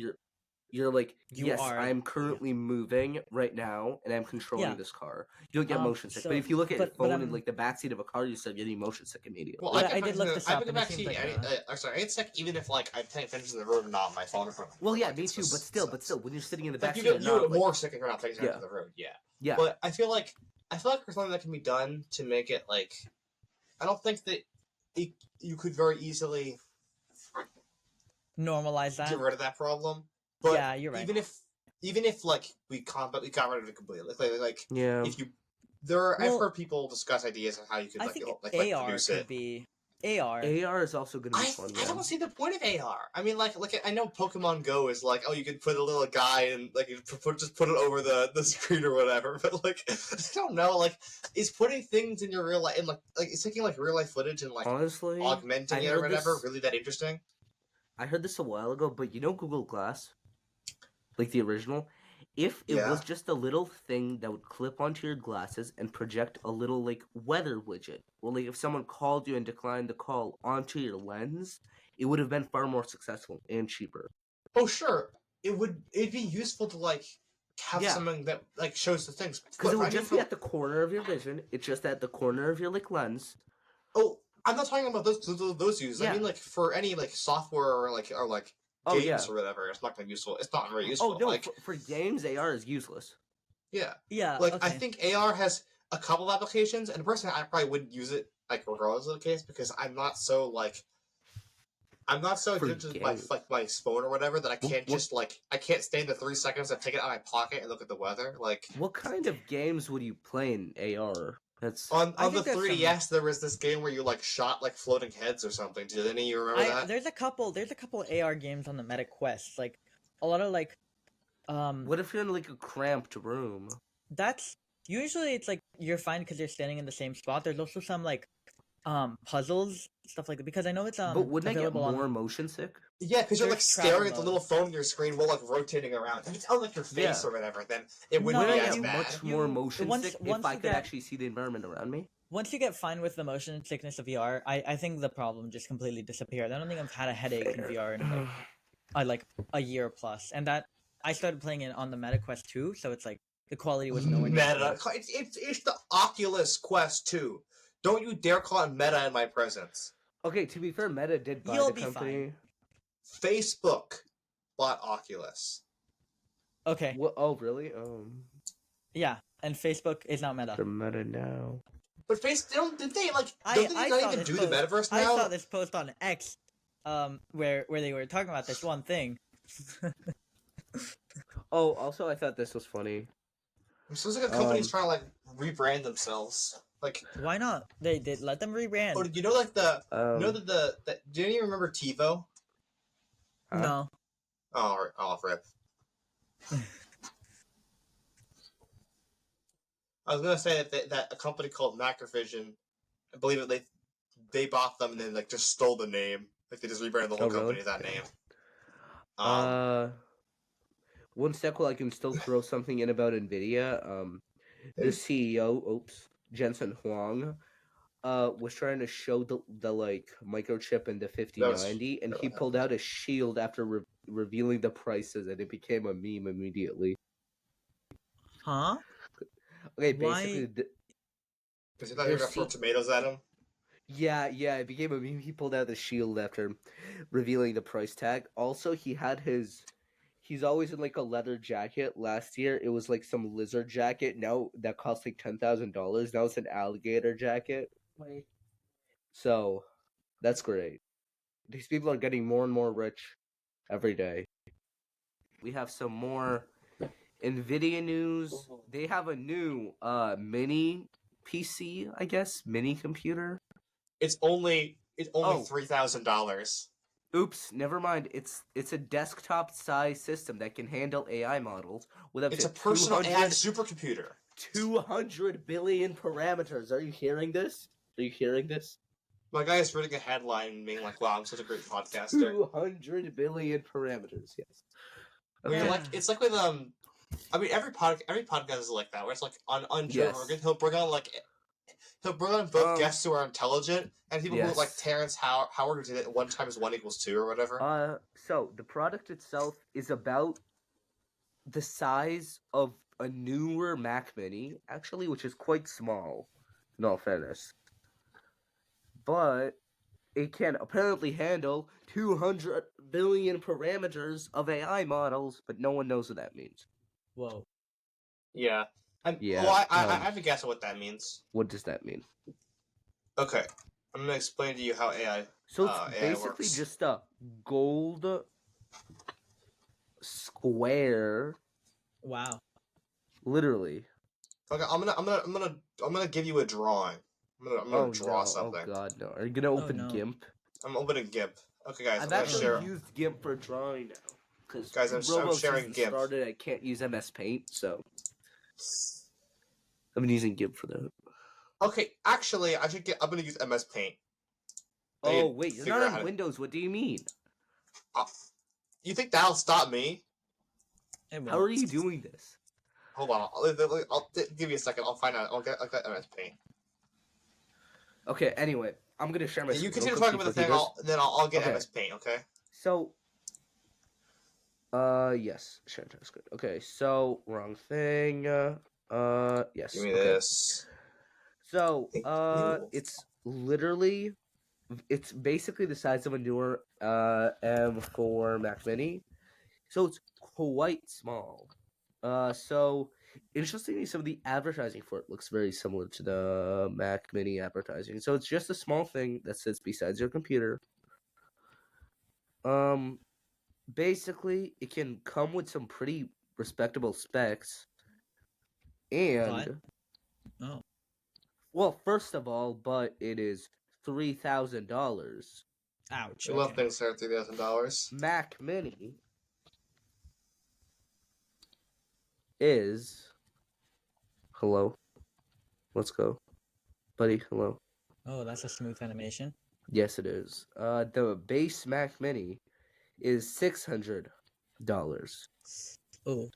you're like, You yes, are- I'm currently moving right now, and I'm controlling Yeah. this car. You don't get motion sick. so- but if you look at your but phone in I'm- like the backseat of a car, you start getting motion sick immediately. Well, But I I did look this I up, pick a and it back seems seat. like, I'm sorry, I get sick even if like I'm paying attention to the road and not on my phone in front of me. Well, yeah, Like, me it's too. just- But still, when you're sitting in the like backseat, you you're not get like, more sick if you're not paying attention Yeah. to the road. Yeah. yeah. But I feel like there's something that can be done to make it like. I don't think that you could very easily normalize that. get rid of that problem. But Yeah, you're right. even if like we got rid of it completely, like Yeah. if you I've Well, heard people discuss ideas of how you could I like think like AR produce could it. be AR. AR is also going to be fun. I Yeah. don't see the point of AR. I mean, like I know Pokemon Go is like, oh, you can put a little guy and like you just put it over the screen or whatever. But like, I don't know. Like, is putting things in your real life and like is taking like real life footage and like Honestly, augmenting I it or heard whatever this- really that interesting? I heard this a while ago, but you know Google Glass, like the original. If it Yeah. was just a little thing that would clip onto your glasses and project a little like weather widget, or like if someone called you and declined the call onto your lens, it would have been far more successful and cheaper. Oh, sure. It'd be useful to like have Yeah. something that like shows the things Because it would I mean, just be at the corner of your vision. It's just at the corner of your like lens. Oh, I'm not talking about those uses. I Yeah. mean, like for any like software or like Oh, games yeah. or whatever. It's not gonna be useful. It's not very useful. Oh no, Like for games, AR is useless. yeah, Yeah. like okay. I think AR has a couple of applications, and personally, I probably wouldn't use it like regardless of the case because I'm not so For addicted to games. my phone or whatever that I can't what- just like I can't stay in the 3 seconds and take it out of my pocket and look at the weather. Like What kind of games would you play in AR? That's on I the think there's 3DS, there was this game where you like shot like floating heads or something. Did any of you remember that? There's a couple AR games on the Meta Quest, like a lot of like what if you're in like a cramped room? that's usually it's like you're fine because you're standing in the same spot. There's also some like puzzles, stuff like that, because I know it's But wouldn't I get available more on motion sick? Yeah, because you're like There's travel staring at the mode. little phone on your screen while like rotating around. If it's on like your face Yeah. or whatever, then it wouldn't No, be Wouldn't I as get bad. much more motion once- sick once if I you could get- actually see the environment around me? once you get fine with the motion sickness of VR, I think the problem just completely disappears. I don't think I've had a headache in VR in like a year plus, and that I started playing it on the Meta Quest 2, so it's like the quality was nowhere near. Meta. It's the Oculus Quest 2. Don't you dare call it Meta in my presence. Okay, to be fair, Meta did buy You'll the be company. Facebook bought Oculus. Okay, What? Oh, really? yeah, and Facebook is not Meta. They're Meta now. But didn't they like? I Don't they saw not even this do the post. metaverse I now? saw this post on X, where they were talking about this one thing. Oh, also, I thought this was funny. It sounds like a company's trying to like rebrand themselves. Like, Why not? They did let them rebrand. oh, you know, like the Um, you know do you remember TiVo? huh? No. Oh, rip. I was gonna say that a company called Macrovision, I believe it, they bought them and then like just stole the name. Like they just rebranded the whole Oh, really? company that name. One sec while I can still throw something in about Nvidia. The CEO, Jensen Huang, was trying to show the like microchip in the 5090, and he pulled out a shield after revealing the prices, and it became a meme immediately. Huh? Okay, Why- basically, Because he thought you were Their gonna throw C- tomatoes at him. yeah, it became a meme. He pulled out the shield after revealing the price tag. Also, he's always in like a leather jacket. Last year, it was like some lizard jacket. Now that costs like $10,000. Now it's an alligator jacket. So, that's great. These people are getting more and more rich every day. we have some more Nvidia news. They have a new mini PC, I guess, mini computer. It's only Oh. $3,000. Oops, never mind. It's a desktop size system that can handle AI models with up It's to a personal AI 200 supercomputer. 200 billion parameters. Are you hearing this? Are you hearing this? My guy is reading a headline and being like, "Wow, I'm such a great podcaster." 200 billion parameters. Yes. I mean, Okay. like it's like with I mean, every podcast is like that, where it's like on Joe Yes. Rogan, he'll bring on both guests who are intelligent and people who yes. like Terrence Howard who did it 1 × 1 = 2 or whatever. So the product itself is about the size of a newer Mac Mini, actually, which is quite small, in all fairness. But it can apparently handle 200 billion parameters of AI models, but no one knows what that means. Whoa. Yeah. Yeah, Well, I have a guess at what that means. What does that mean? Okay, I'm gonna explain to you how AI. So it's AI basically works. just a gold square, Wow. literally. Okay, I'm gonna give you a drawing. I'm gonna draw something. Oh god, no. Are you gonna open no. GIMP? I'm opening GIMP. Okay, guys, I've I'm gonna actually share. used GIMP for drawing now. Because Guys, I'm sharing isn't GIMP. started, I can't use MS Paint, so I've been using GIMP for that. Okay, actually, I'm gonna use MS Paint. Oh wait, you're not figure out on Windows. What do you mean? You think that'll stop me? How are you doing this? Hold on, I'll give you a second. I'll find out. I'll get MS Paint. Okay. Anyway, I'm gonna share my. You screen continue real quick talking about the before thing. he does. I'll get Okay. MS Paint. Okay. So, yes, share entire screen. Okay, so wrong thing. Yes. Give me Okay. this. So, Thank you. it's basically the size of a newer M4 Mac Mini, so it's quite small. So interestingly, some of the advertising for it looks very similar to the Mac Mini advertising. So it's just a small thing that sits beside your computer. Basically, it can come with some pretty respectable specs, and Oh. well, first of all, but it is $3,000. Ouch. We love Okay. things that are $3,000. Mac Mini is hello. Let's go, buddy. Hello. Oh, that's a smooth animation. Yes, it is. The base Mac Mini is $600. Oh,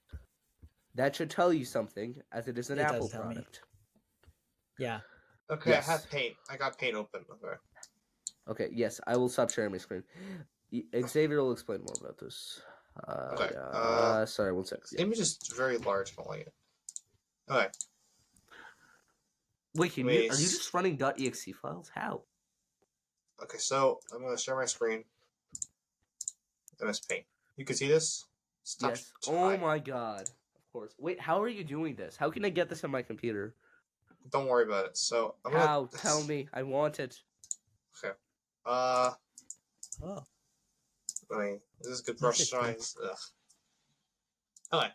That should tell you something, as it is an It does Apple tell me. product. yeah. Okay, Yes. I have Paint. I got Paint open. Okay. Okay, yes, I will stop sharing my screen. Xavier will explain more about this. Okay, sorry, 1 second. The image is very large. I don't like it. Okay. Wait, are you just running .exe files? How? Okay, so I'm gonna share my screen. MS Paint. You can see this. Stop Yes. time. Oh my god. Of course. Wait, how are you doing this? How can I get this on my computer? Don't worry about it. So I'm How? gonna. Tell me. I want it. Okay. Oh. I mean, this is good brush That's strokes. Ugh. Okay.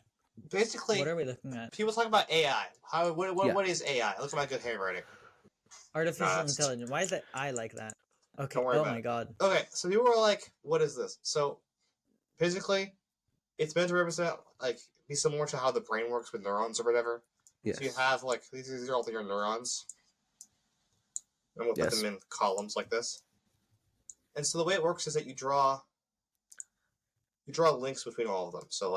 Basically, What are we looking at? people talk about AI. Yeah. What is AI? Look at my good handwriting. Artificial that's- intelligence. Why is that I like that? Okay. Don't worry Oh about my it. god. Okay, so people were like, "What is this?" So, basically, it's meant to represent be similar to how the brain works with neurons or whatever. Yes. So you have these are all your neurons, and we'll put them in columns like this. And so the way it works is that you draw links between all of them. So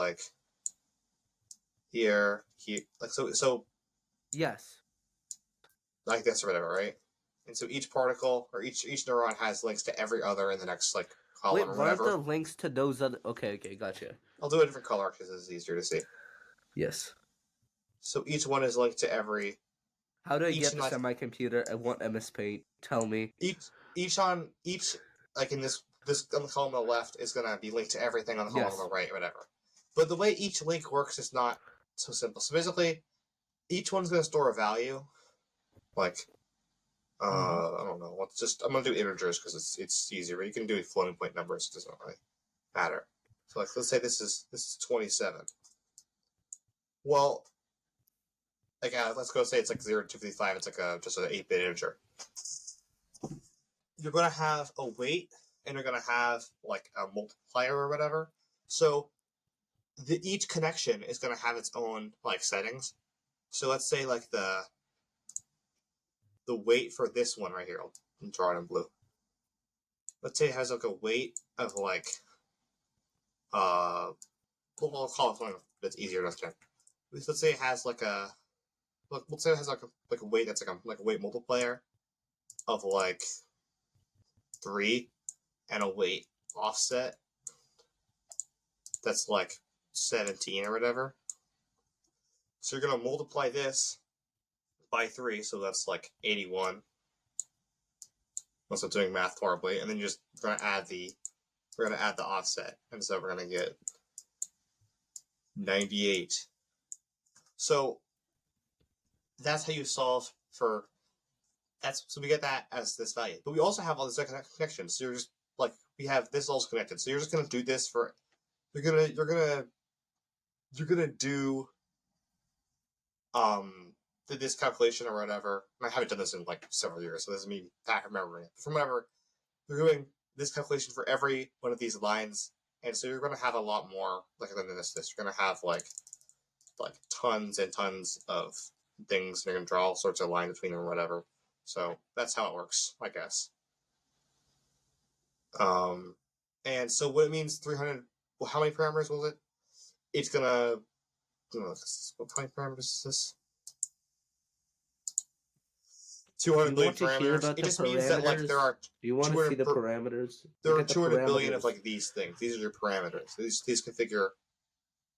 here, so Yes. like this or whatever, right? And so each particle or each neuron has links to every other in the next column Wait, or what whatever. are the links to those other? Okay, gotcha. I'll do a different color because it's easier to see. Yes. So each one is linked to every. How do I Each get in, this like- on my computer? I want MS Paint. Tell me. Each in this on the column on the left is gonna be linked to everything on the column Yes. on the right or whatever. But the way each link works is not so simple. So basically, each one's gonna store a value. I don't know. I'm gonna do integers because it's easier. But you can do floating point numbers. It doesn't really matter. So like, let's say this is 27. Well, like let's go say it's like 0 to 255. It's like just an 8-bit integer. You're gonna have a weight, and you're gonna have like a multiplier or whatever. So each connection is gonna have its own like settings. So let's say like the weight for this one right here. I'll draw it in blue. Let's say it has like a weight of like we'll call it something that's easier to understand. Let's say it has like let's say it has like a weight that's like a weight multiplier of like 3 and a weight offset that's like 17 or whatever. So you're gonna multiply this by 3, so that's like 81. Unless I'm doing math horribly, and then we're gonna add the offset, and so we're gonna get 98. So that's how you solve for so we get that as this value. But we also have all these connections. So you're just like we have this all's connected. So you're just gonna do this for you're gonna do this calculation or whatever. And I haven't done this in like several years, so this is me back remembering it. From whatever, you're doing this calculation for every one of these lines, and so you're gonna have a lot more like than this. You're gonna have like tons and tons of things. And you're gonna draw all sorts of lines between them or whatever. So that's how it works, I guess. And so what it means 300. Well, how many parameters was it? It's gonna. What kind of parameters is this? 200 billion parameters. It just means that like there are. Do you want to see the parameters? There are 200 billion of like these things. These are your parameters. These configure.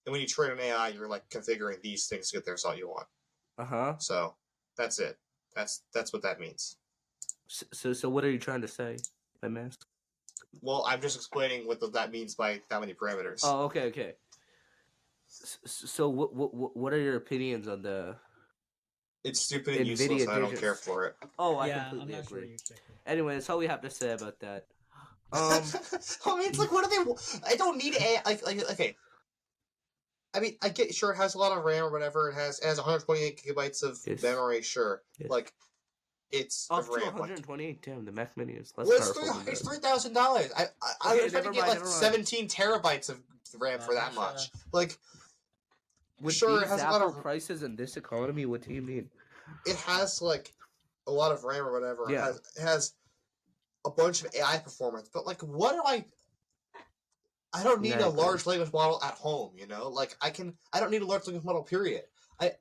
And when you train an AI, you're like configuring these things to get the result you want. So that's it. That's what that means. So what are you trying to say, I'm asking? Well, I'm just explaining what that means by that many parameters. Oh, okay. So what are your opinions on the? It's stupid and useless, and I don't care for it. Oh, I completely agree. Anyway, that's all we have to say about that. I mean, it's like, what do they? I don't need AI. Like, okay. I mean, I get sure it has a lot of RAM or whatever. It has 128 gigabytes of memory. Sure, like it's up to RAM. 128. Damn, the Mac Mini is less powerful. It's $3,000. I was trying to get like 17 terabytes of RAM for that much. Like, with sure, it has a lot of prices in this economy. What do you mean? It has like a lot of RAM or whatever. Yeah. It has a bunch of AI performance, but like, what do I don't need a large language model at home, you know? Like I don't need a large language model, period. I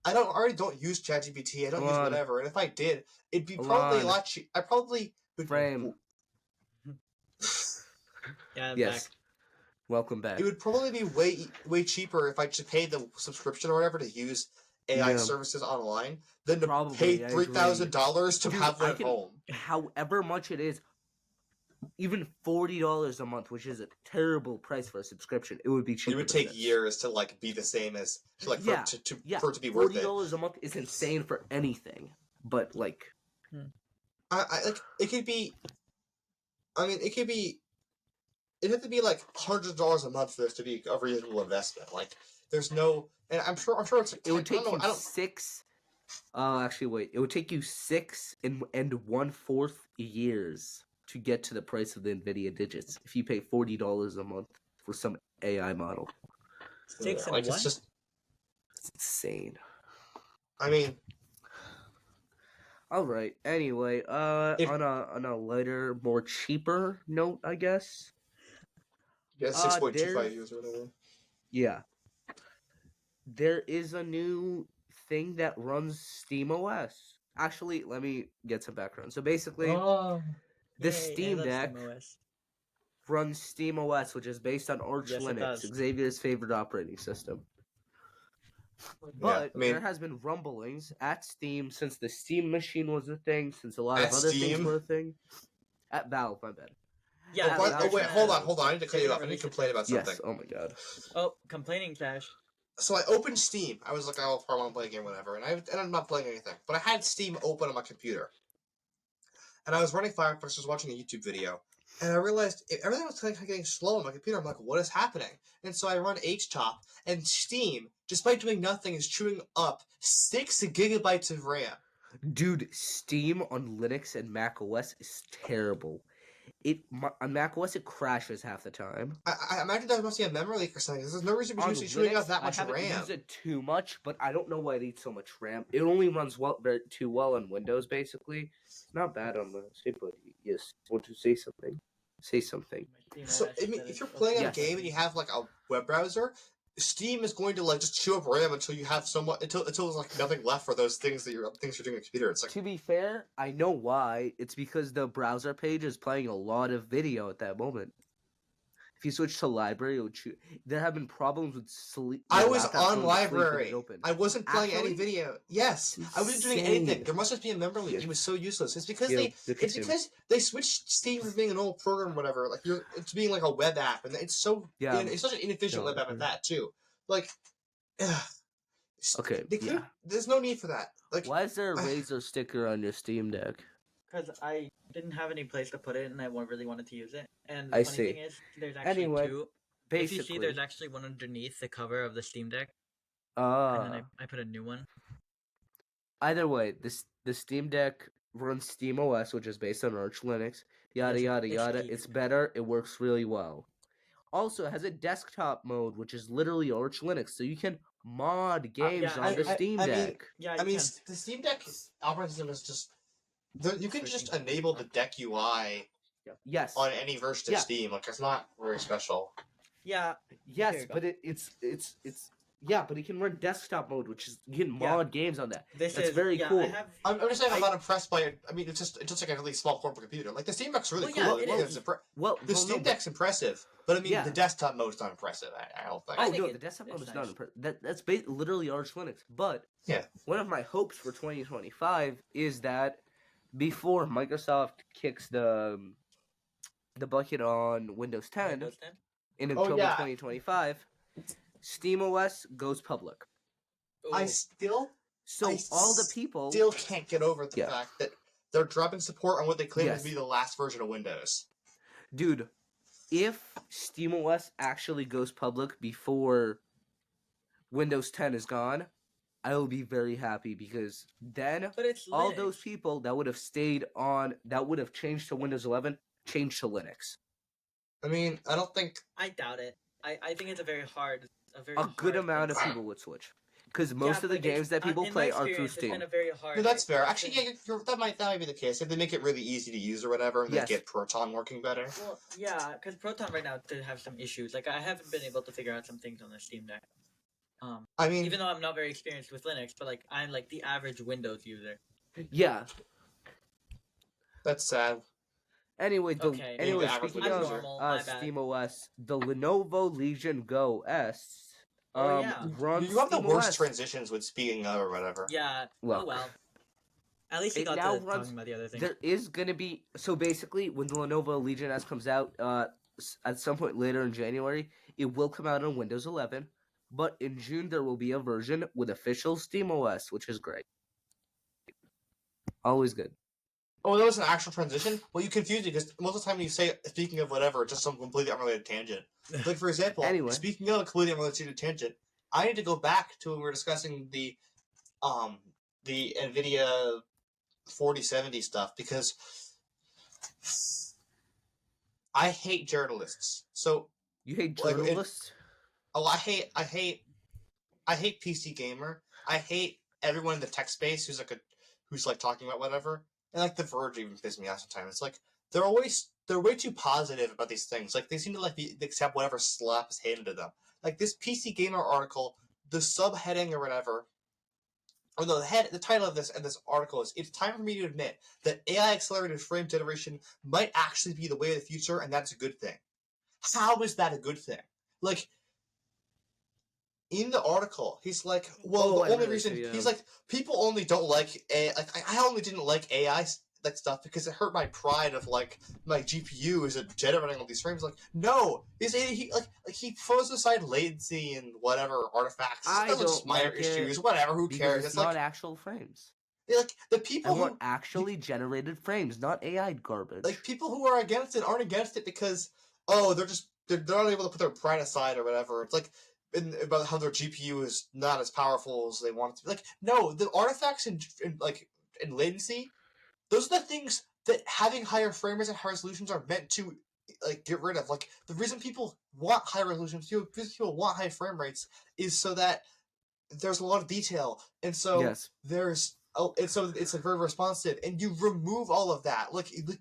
already don't use ChatGPT, I don't use whatever, and if I did, it'd be probably a lot cheap. I probably would Frame. Yeah, yes. back. Welcome back. It would probably be way cheaper if I just paid the subscription or whatever to use AI services online than to pay $3,000 to have one at home. However much it is, even $40 a month, which is a terrible price for a subscription, it would be cheaper. It would take years to like be the same as for it to be worth it. $40 a month is insane for anything, but like, I like it could be. I mean, it could be. It'd have to be like hundreds of dollars a month for this to be a reasonable investment. Like, there's no, and I'm sure it's. It would take you 6. Actually, wait. It would take you 6 and 1/4 years to get to the price of the NVIDIA digits if you pay $40 a month for some AI model. 6 and like, what? It's insane. I mean, all right. Anyway, on a lighter, more cheaper note, I guess. Yeah, 6.25 years or whatever. Yeah. There is a new thing that runs SteamOS. Actually, let me get some background. So basically, the Steam Deck runs SteamOS, which is based on Arch Linux, Xavier's favorite operating system. But there has been rumblings at Steam since the Steam machine was a thing, since a lot of other things were a thing. At Valve, my bad. Yeah. Wait, hold on. I need to cut you off. I need to complain about something. Yes. Oh my god. Oh, complaining Clash. So I opened Steam. I was like, I probably want to play a game, whatever. And I'm not playing anything. But I had Steam open on my computer. And I was running Firefox, I was watching a YouTube video. And I realized everything was kind of getting slow on my computer. I'm like, what is happening? And so I run HTOP, and Steam, despite doing nothing, is chewing up 6 gigabytes of RAM. Dude, Steam on Linux and Mac OS is terrible. On Mac OS it crashes half the time. I imagine there must be a memory leak or something. There's no reason to On be chewing up Linux, that I much haven't RAM. used it too much, but I don't know why it eats so much RAM. It only runs too well on Windows, basically. It's not bad on Linux, but yes, want to say something? Say something. So, I mean, if you're playing a game and you have like a web browser, Steam is going to like just chew up RAM until you have until there's like nothing left for those things you're doing on the computer. It's like, to be fair, I know why. It's because the browser page is playing a lot of video at that moment. If you switch to library, it would there have been problems with sleep. I was on library. I wasn't playing any video. Yes, I wasn't doing anything. Insane. There must just be a memory leak. It was so useless. It's because Yeah, because they switched Steam from being an old program, or whatever, like to being like a web app, and it's so it's such an inefficient web app at that too. Like, Okay, there's no need for that. Like, why is there a Razer sticker on your Steam Deck? Because I didn't have any place to put it, and I really wanted to use it. And I the funny see. thing is, there's actually Anyway, two. Basically, If you see, there's actually one underneath the cover of the Steam Deck, and then I put a new one. Either way, the Steam Deck runs Steam OS, which is based on Arch Linux. Yada yada yada. It's better. It works really well. Also, it has a desktop mode, which is literally Arch Linux, so you can mod games on the Steam Deck. The Steam Deck operating system is just. You can just enable the Deck UI on any version of Steam. Like, it's not very special. Yeah. Yes, but it's but it can run desktop mode, which is you can mod games on that. That's very cool. I'm just saying I'm not impressed by it. I mean, it's just like a really small portable computer. Like the Steam Deck's really cool. The Steam Deck's impressive, but I mean the desktop mode's not impressive. I don't think. Oh no, the desktop mode is not impressive. That's literally Arch Linux. But one of my hopes for 2025 is that before Microsoft kicks the bucket on Windows 10 in October 2025, SteamOS goes public. I still can't get over the fact that they're dropping support on what they claim to be the last version of Windows. Dude, if SteamOS actually goes public before Windows 10 is gone, I will be very happy because then all those people that would have changed to Windows 11 changed to Linux. I mean, I don't think. I doubt it. I think it's a good amount of people would switch because most of the games that people play are through Steam. No, that's fair. Actually, that might be the case if they make it really easy to use or whatever, and they get Proton working better. Well, yeah, because Proton right now did have some issues. Like I haven't been able to figure out some things on the Steam Deck. I mean, even though I'm not very experienced with Linux, but like I'm like the average Windows user. Yeah, that's sad. Anyway, speaking of SteamOS, the Lenovo Legion Go S runs. You have the worst transitions with speaking of or whatever. Yeah. Well. At least you got to talking about the other thing. There is going to be basically when the Lenovo Legion S comes out at some point later in January, it will come out on Windows 11. But in June, there will be a version with official SteamOS, which is great. Always good. Oh, that was an actual transition? Well, you confused me because most of the time when you say speaking of whatever, it's just some completely unrelated tangent. Like, for example, speaking of a completely unrelated tangent, I need to go back to when we were discussing the NVIDIA 4070 stuff because I hate journalists. So you hate journalists? I hate PC Gamer. I hate everyone in the tech space who's talking about whatever. And like The Verge even pisses me off sometimes. It's like they're way too positive about these things. Like they seem to accept whatever slap is handed to them. Like this PC Gamer article, the subheading or whatever, or the title of this article is, "It's time for me to admit that AI accelerated frame generation might actually be the way of the future, and that's a good thing." How is that a good thing? Like, in the article, he's like, well, the only reason he's like, people only don't like AI. Like, I only didn't like AI like stuff because it hurt my pride of like my GPU is generating all these frames. Like, no, he throws aside latency and whatever artifacts. I don't minor like issues, whatever. Who cares? It's not actual frames. Like the I people want who actually generated frames, not AI garbage. like people who are against it aren't against it because they're not able to put their pride aside or whatever. It's like about how their GPU is not as powerful as they want it to be. Like no, the artifacts in latency, those are the things that having higher frame rates and higher resolutions are meant to like get rid of. Like the reason people want higher resolutions, people want high frame rates, is so that there's a lot of detail, and so Yes. it's like very responsive, and you remove all of that,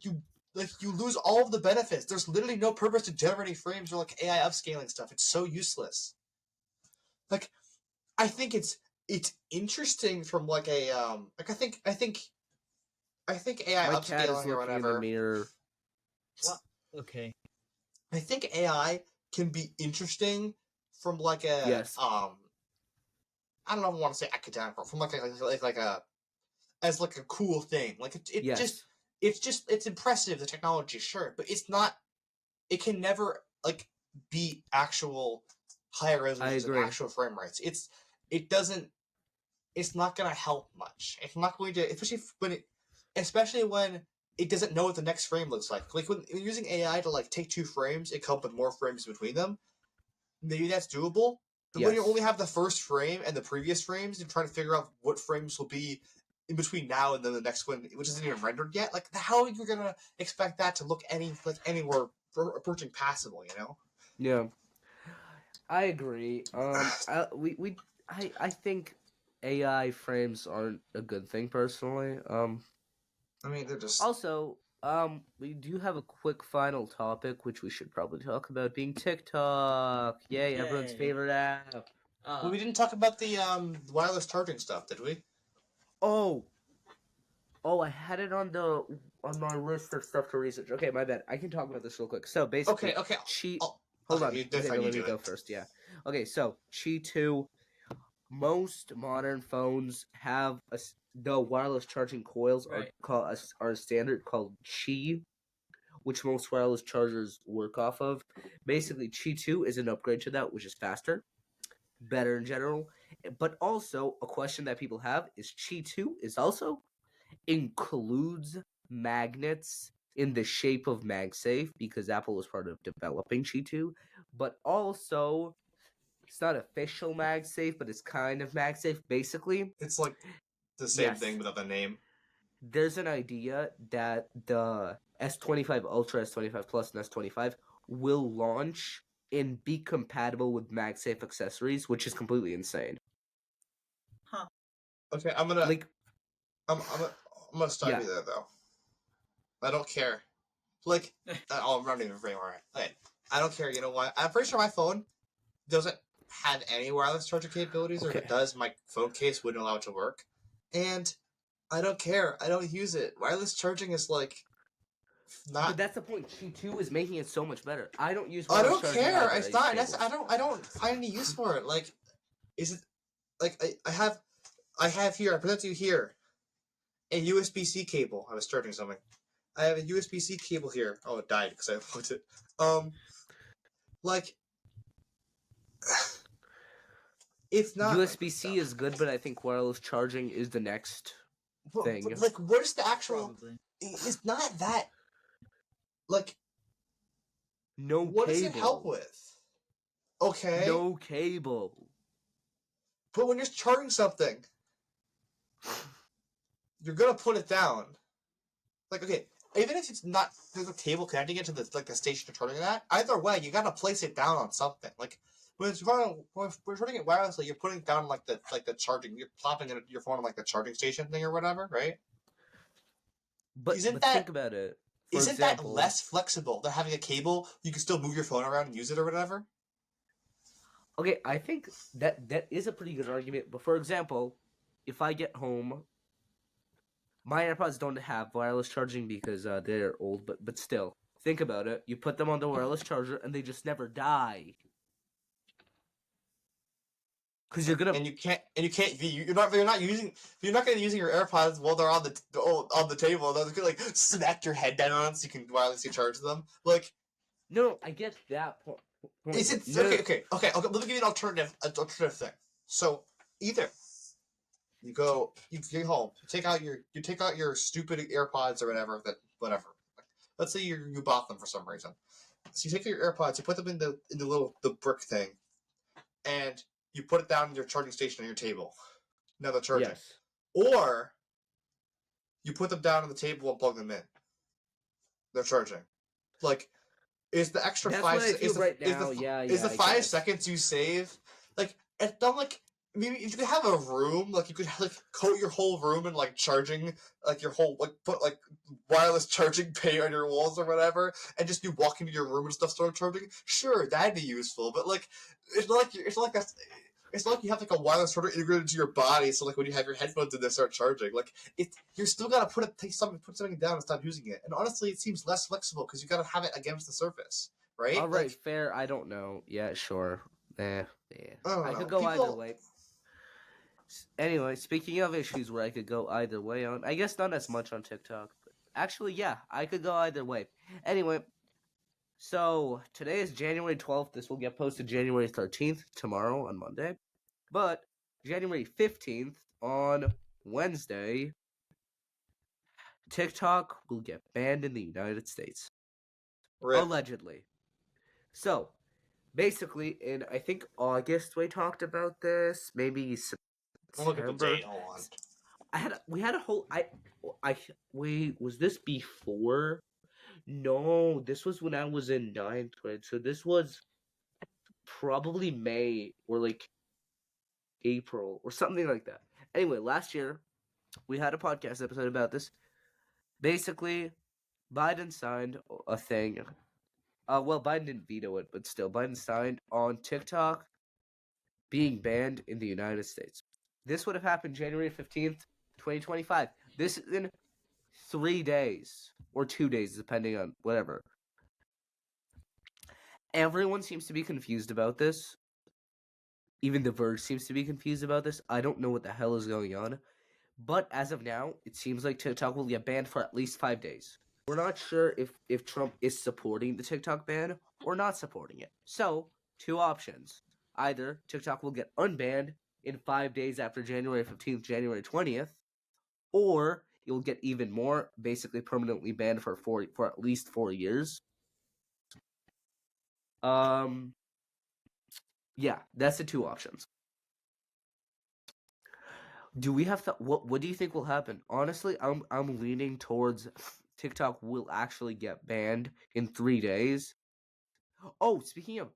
you lose all of the benefits. There's literally no purpose to generating frames or like AI upscaling stuff. It's so useless. Like I think it's interesting from like a like I think AI My cat is upscaling or looking in the whatever. mirror. What? Okay. I think AI can be interesting from like a Yes. I don't know if I want to say academic, but from like a as like a cool thing. Like Yes. it's impressive, the technology, sure, but it's not. It can never like be actual higher resolutions and agree. actual frame rates. It doesn't. It's not gonna help much. It's not going to, especially when it doesn't know what the next frame looks like. Like when you're using AI to like take 2 frames and come up with more frames between them, maybe that's doable. But when you Yes. only have the first frame and the previous frames, and trying to figure out what frames will be in between now and then the next one, which isn't even rendered yet, like how are you gonna expect that to look anywhere approaching passable? You know? Yeah. I agree. I think AI frames aren't a good thing personally. I mean, they're just. Also, we do have a quick final topic which we should probably talk about, being TikTok. Yay, everyone's Yay. favorite app. Well, we didn't talk about the wireless charging stuff, did we? Oh, I had it on my list of stuff to research. Okay, my bad. I can talk about this real quick. So basically, Okay. Hold Okay, on, you Xavier, define. You let me do go it. first. Yeah. Okay, so Qi 2. Most modern phones have the wireless charging coils Right. are a standard called Qi, which most wireless chargers work off of. Basically, Qi 2 is an upgrade to that, which is faster, better in general. But also, a question that people have is Qi 2 is also includes magnets in the shape of MagSafe, because Apple was part of developing Qi 2, but also it's not official MagSafe, but it's kind of MagSafe. Basically, It's like the same thing without the name. There's an idea that the S25 Ultra, S25 Plus, and S25 will launch and be compatible with MagSafe accessories, which is completely insane. Huh. Okay, I'm gonna stop Yeah. you there though. I don't care. Like, I'm not even frame alright. Okay, I don't care. You know what? I'm pretty sure my phone doesn't have any wireless charger capabilities, or if it does, my phone case wouldn't allow it to work. And I don't care. I don't use it. Wireless charging is like not. But that's the point. Qi 2 is making it so much better. I don't use I wireless don't charging care. either. It's use not. cables. I don't find any use for it. Like, is it like I have here. I present to you here a USB-C cable. I was charging something. I have a USB-C cable here. Oh, it died because I put it. Like, it's not USB-C is good, but I think wireless charging is the next thing. But, like, what is the actual? Probably. It's not that. Like, No what cable. does it help with? Okay. No cable. But when you're charging something, you're gonna put it down. Like, okay, even if it's not there's a cable connecting it to the station you're charging it at, either way, you gotta place it down on something. Like when we're charging it wirelessly, you're putting down like the charging. You're plopping your phone on like the charging station thing or whatever, right? But think about it. Isn't that less flexible than having a cable? You can still move your phone around and use it or whatever. Okay, I think that is a pretty good argument. But for example, if I get home, my AirPods don't have wireless charging because they're old. But still, think about it. You put them on the wireless charger, and they just never die. Because you're not gonna be using your AirPods while they're on the table. They're gonna like smack your head down on it so you can wirelessly charge them. Like, no, I get that point. Is it okay? Let me give you an alternative thing. So either you get home, you take out your stupid AirPods or whatever. Let's say you bought them for some reason. So you take your AirPods, you put them in the brick thing, and you put it down in your charging station on your table. Now they're charging. Yes. Or you put them down on the table and plug them in. They're charging. Like, is the extra That's five? what I feel Is the, right is now. the, Yeah, is the I 5 guess. seconds you save like? It's not like maybe if you could have a room, like you could like coat your whole room in like charging, like your whole like put like wireless charging paint on your walls or whatever, and just you walk into your room and stuff start charging. Sure, that'd be useful, but like it's not like it's not like you have like a wireless charger integrated into your body, so like when you have your headphones in, they start charging. Like you're still gotta put something down and stop using it. And honestly, it seems less flexible because you gotta have it against the surface, right? All right, Like, fair. I don't know. Yeah, sure. Yeah. I could don't know. go either way. Anyway, speaking of issues where I could go either way on, I guess not as much on TikTok. But actually, yeah, I could go either way. Anyway, so today is January 12th. This will get posted January 13th, tomorrow on Monday. But January 15th on Wednesday, TikTok will get banned in the United States. Rip. Allegedly. So, basically, in I think August we talked about this. Maybe I'll look at the September. date. Hold on. We had a whole was this before? No, this was when I was in 9th grade. So this was probably May or like April or something like that. Anyway, last year we had a podcast episode about this. Basically, Biden signed a thing. Well, Biden didn't veto it, but still, Biden signed on TikTok being banned in the United States. This would have happened January 15th, 2025. This is in 3 days or 2 days, depending on whatever. Everyone seems to be confused about this. Even The Verge seems to be confused about this. I don't know what the hell is going on. But as of now, it seems like TikTok will get banned for at least 5 days. We're not sure if Trump is supporting the TikTok ban or not supporting it. So, 2 options. Either TikTok will get unbanned in 5 days after January 15th, January 20th, or it will get even more, basically permanently banned for at least 4 years. Yeah, that's the 2 options. Do we have to? What do you think will happen? Honestly, I'm leaning towards TikTok will actually get banned in 3 days. Oh, speaking of,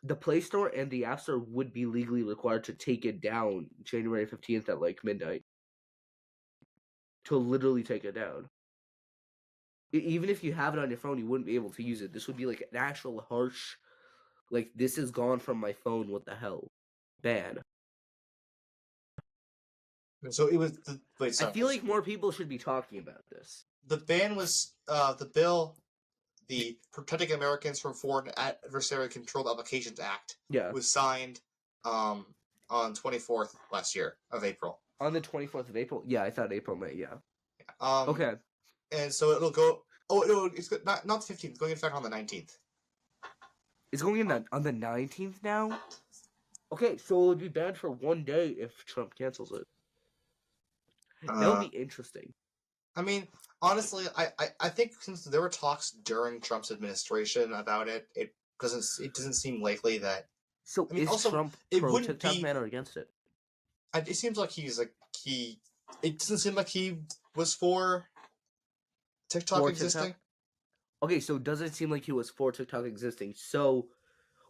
the Play Store and the App Store would be legally required to take it down January 15th at like midnight. To literally take it down. Even if you have it on your phone, you wouldn't be able to use it. This would be like an actual harsh, like, this is gone from my phone, what the hell? Ban. So it was wait. I Sorry. feel like more people should be talking about this. The ban was the bill, the Protecting Americans from Foreign Adversary Controlled Applications Act, Yeah. was signed on 24th last year of April. On the 24th of April? Yeah, I thought April, May, yeah. Okay. And so it'll go. Oh no, it's not the 15th. It's going into effect on the 19th. It's going in on the 19th now. Okay, so it would be banned for 1 day if Trump cancels it. That would be interesting. I mean, honestly, I think since there were talks during Trump's administration about it, it doesn't seem likely that. So I mean, is also, Trump it pro wouldn't TikTok be- ban or against it? It seems like it doesn't seem like he was for TikTok For existing. TikTok? Okay, so does it seem like he was for TikTok existing? So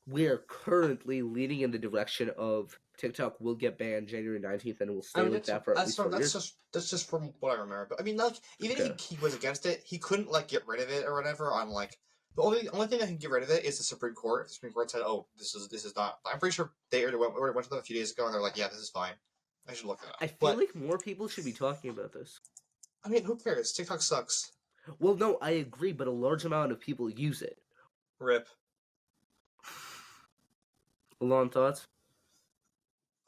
we're currently leading in the direction of TikTok will get banned January 19th and will stay like that for at least 4 years. That's just from what I remember. But I mean, like, even if he was against it, he couldn't like get rid of it or whatever. On like the only thing that can get rid of it is the Supreme Court. If the Supreme Court said, "Oh, this is not." I'm pretty sure they already went to them a few days ago, and they're like, "Yeah, this is fine." I should look it up. I feel like more people should be talking about this. I mean, who cares? TikTok sucks. Well, no, I agree, but a large amount of people use it. Rip. Alon, thoughts?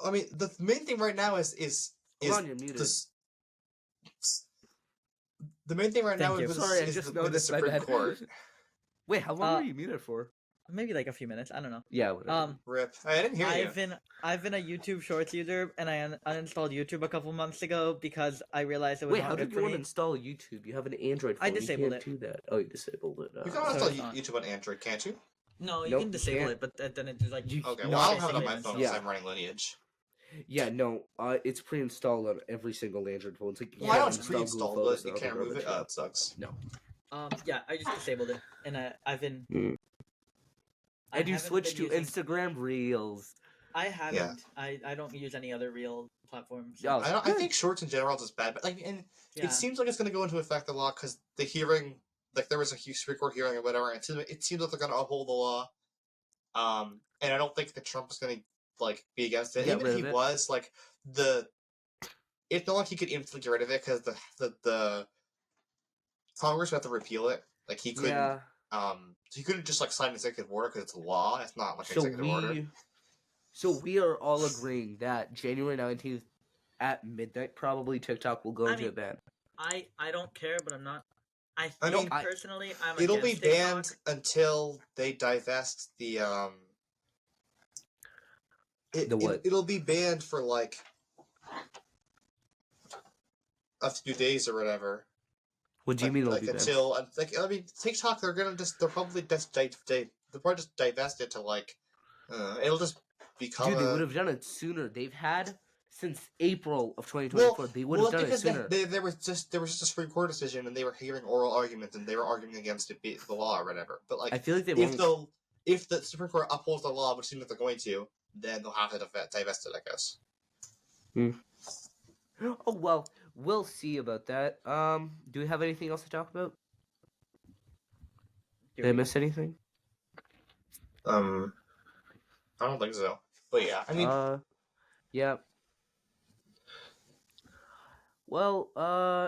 I mean, the main thing right now is Alon, you're muted. The main thing right now Thank is you. Sorry, I is just the noticed my Supreme bad. Court. Wait, how long were you muted for? maybe like a few minutes. I don't know. Yeah. Whatever. Rip. I didn't hear I've been a YouTube Shorts user, and I uninstalled YouTube a couple months ago because I realized it was Wait, how not did good you for want to me. install YouTube? You have an Android phone. I disabled you can't it. do that. Oh, you disabled it. You can So install it's not. YouTube on Android, can't you? No, you Nope, can you disable can't. it, but then it's like You- Okay, no, well, I don't have it on basically my an phone install. because I'm running Lineage. Yeah, no. It's pre-installed on every single Android phone. It's like you Well, I know can't it's install Google pre-installed, Photos but you or other can't remove it. garbage. Oh, it sucks. No. Yeah, I just disabled it, and I've been. Mm. And you haven't switch been to using- Instagram Reels. I haven't. I don't use any other real platforms. Oh, I good. think shorts in general is bad, but like, and Yeah. it seems like it's going to go into effect a lot because the hearing, like there was a huge Supreme Court hearing or whatever, and it seems like they're going to uphold the law. And I don't think that Trump is going to like be against it. Get Even rid if he of it. was, like it's not like he could instantly get rid of it because the Congress would have to repeal it. Like he couldn't. Yeah. He couldn't just like sign an executive order because it's a law. It's not like an So executive order. we are all agreeing that January 19th at midnight probably TikTok will go I into a mean, ban. I don't care, but I'm not. I I think mean, personally, I'm It'll be against banned TikTok. until they divest the The what? It'll be banned for like a few days or whatever. What do you mean it'll Like be banned? until like I mean TikTok they're probably just they'll probably just divest it to like it'll just become Dude, they would have done it sooner. They've had since April of 2024. well, They would have done it because sooner. there was just a Supreme Court decision and they were hearing oral arguments and they were arguing against it the law or whatever. But like I feel like they won't. if the Supreme Court upholds the law, which seems like they're going to, then they'll have to divest it, I guess. Oh well, we'll see about that. Do we have anything else to talk about? Did I miss anything? I don't think so. But yeah, I mean, yeah. Well,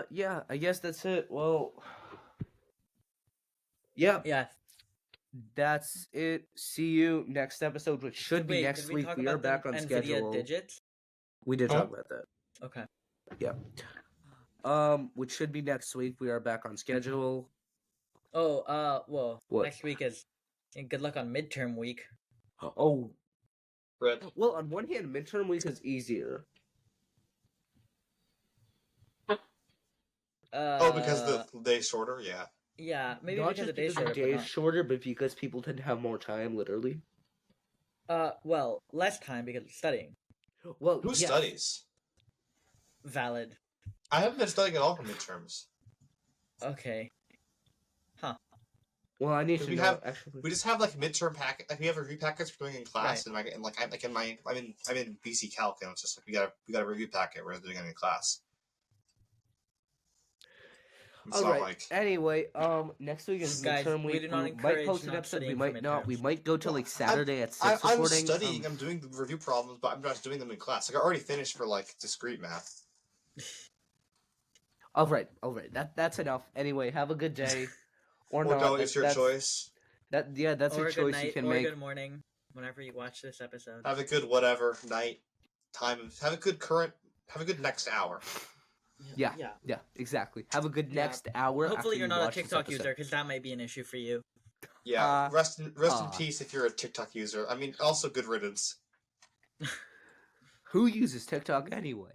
yeah, I guess that's it. Well, yeah, Yeah. that's it. See you next episode, which should be Wait, next did we week. talk We are about back the on NVIDIA schedule. digits? We did Huh? talk about that. Okay. Yeah. Which should be next week. We are back on schedule. Oh, well, What? next week is good luck on midterm week. Oh, Red. well, on one hand, midterm week is easier. Because the day's shorter, yeah. Yeah, maybe Not because just the day's because shorter. the day is shorter, but because people tend to have more time, literally. Well, less time because of studying. Well, Who yes. studies? Valid. I haven't been studying at all for midterms. Okay. Well, I need We to know, have- actually. We just have like midterm packet, like we have review packets we're doing in class, and I'm in BC Calc, and it's just like we got a review packet we're doing it in class. It's All not right. like Anyway, next week is Guys, midterm we week. do not might encourage post an not episode. We studying might for not. We midterms. might go till like Saturday at 6 I'm recording. studying. I'm doing the review problems, but I'm not doing them in class. Like I already finished for like discrete math. All right. That's enough. Anyway, have a good day. Or Or not. no, it's your That's- choice. That's Or a a good choice night, you can or make. a good morning, whenever you watch this episode. Have a good whatever night time. Have a good next hour. Yeah, exactly. Have a good Yeah. next hour. Hopefully after you're you not a watch this TikTok episode. user, because that might be an issue for you. Yeah, rest in uh. peace if you're a TikTok user. I mean, also good riddance. Who uses TikTok anyway?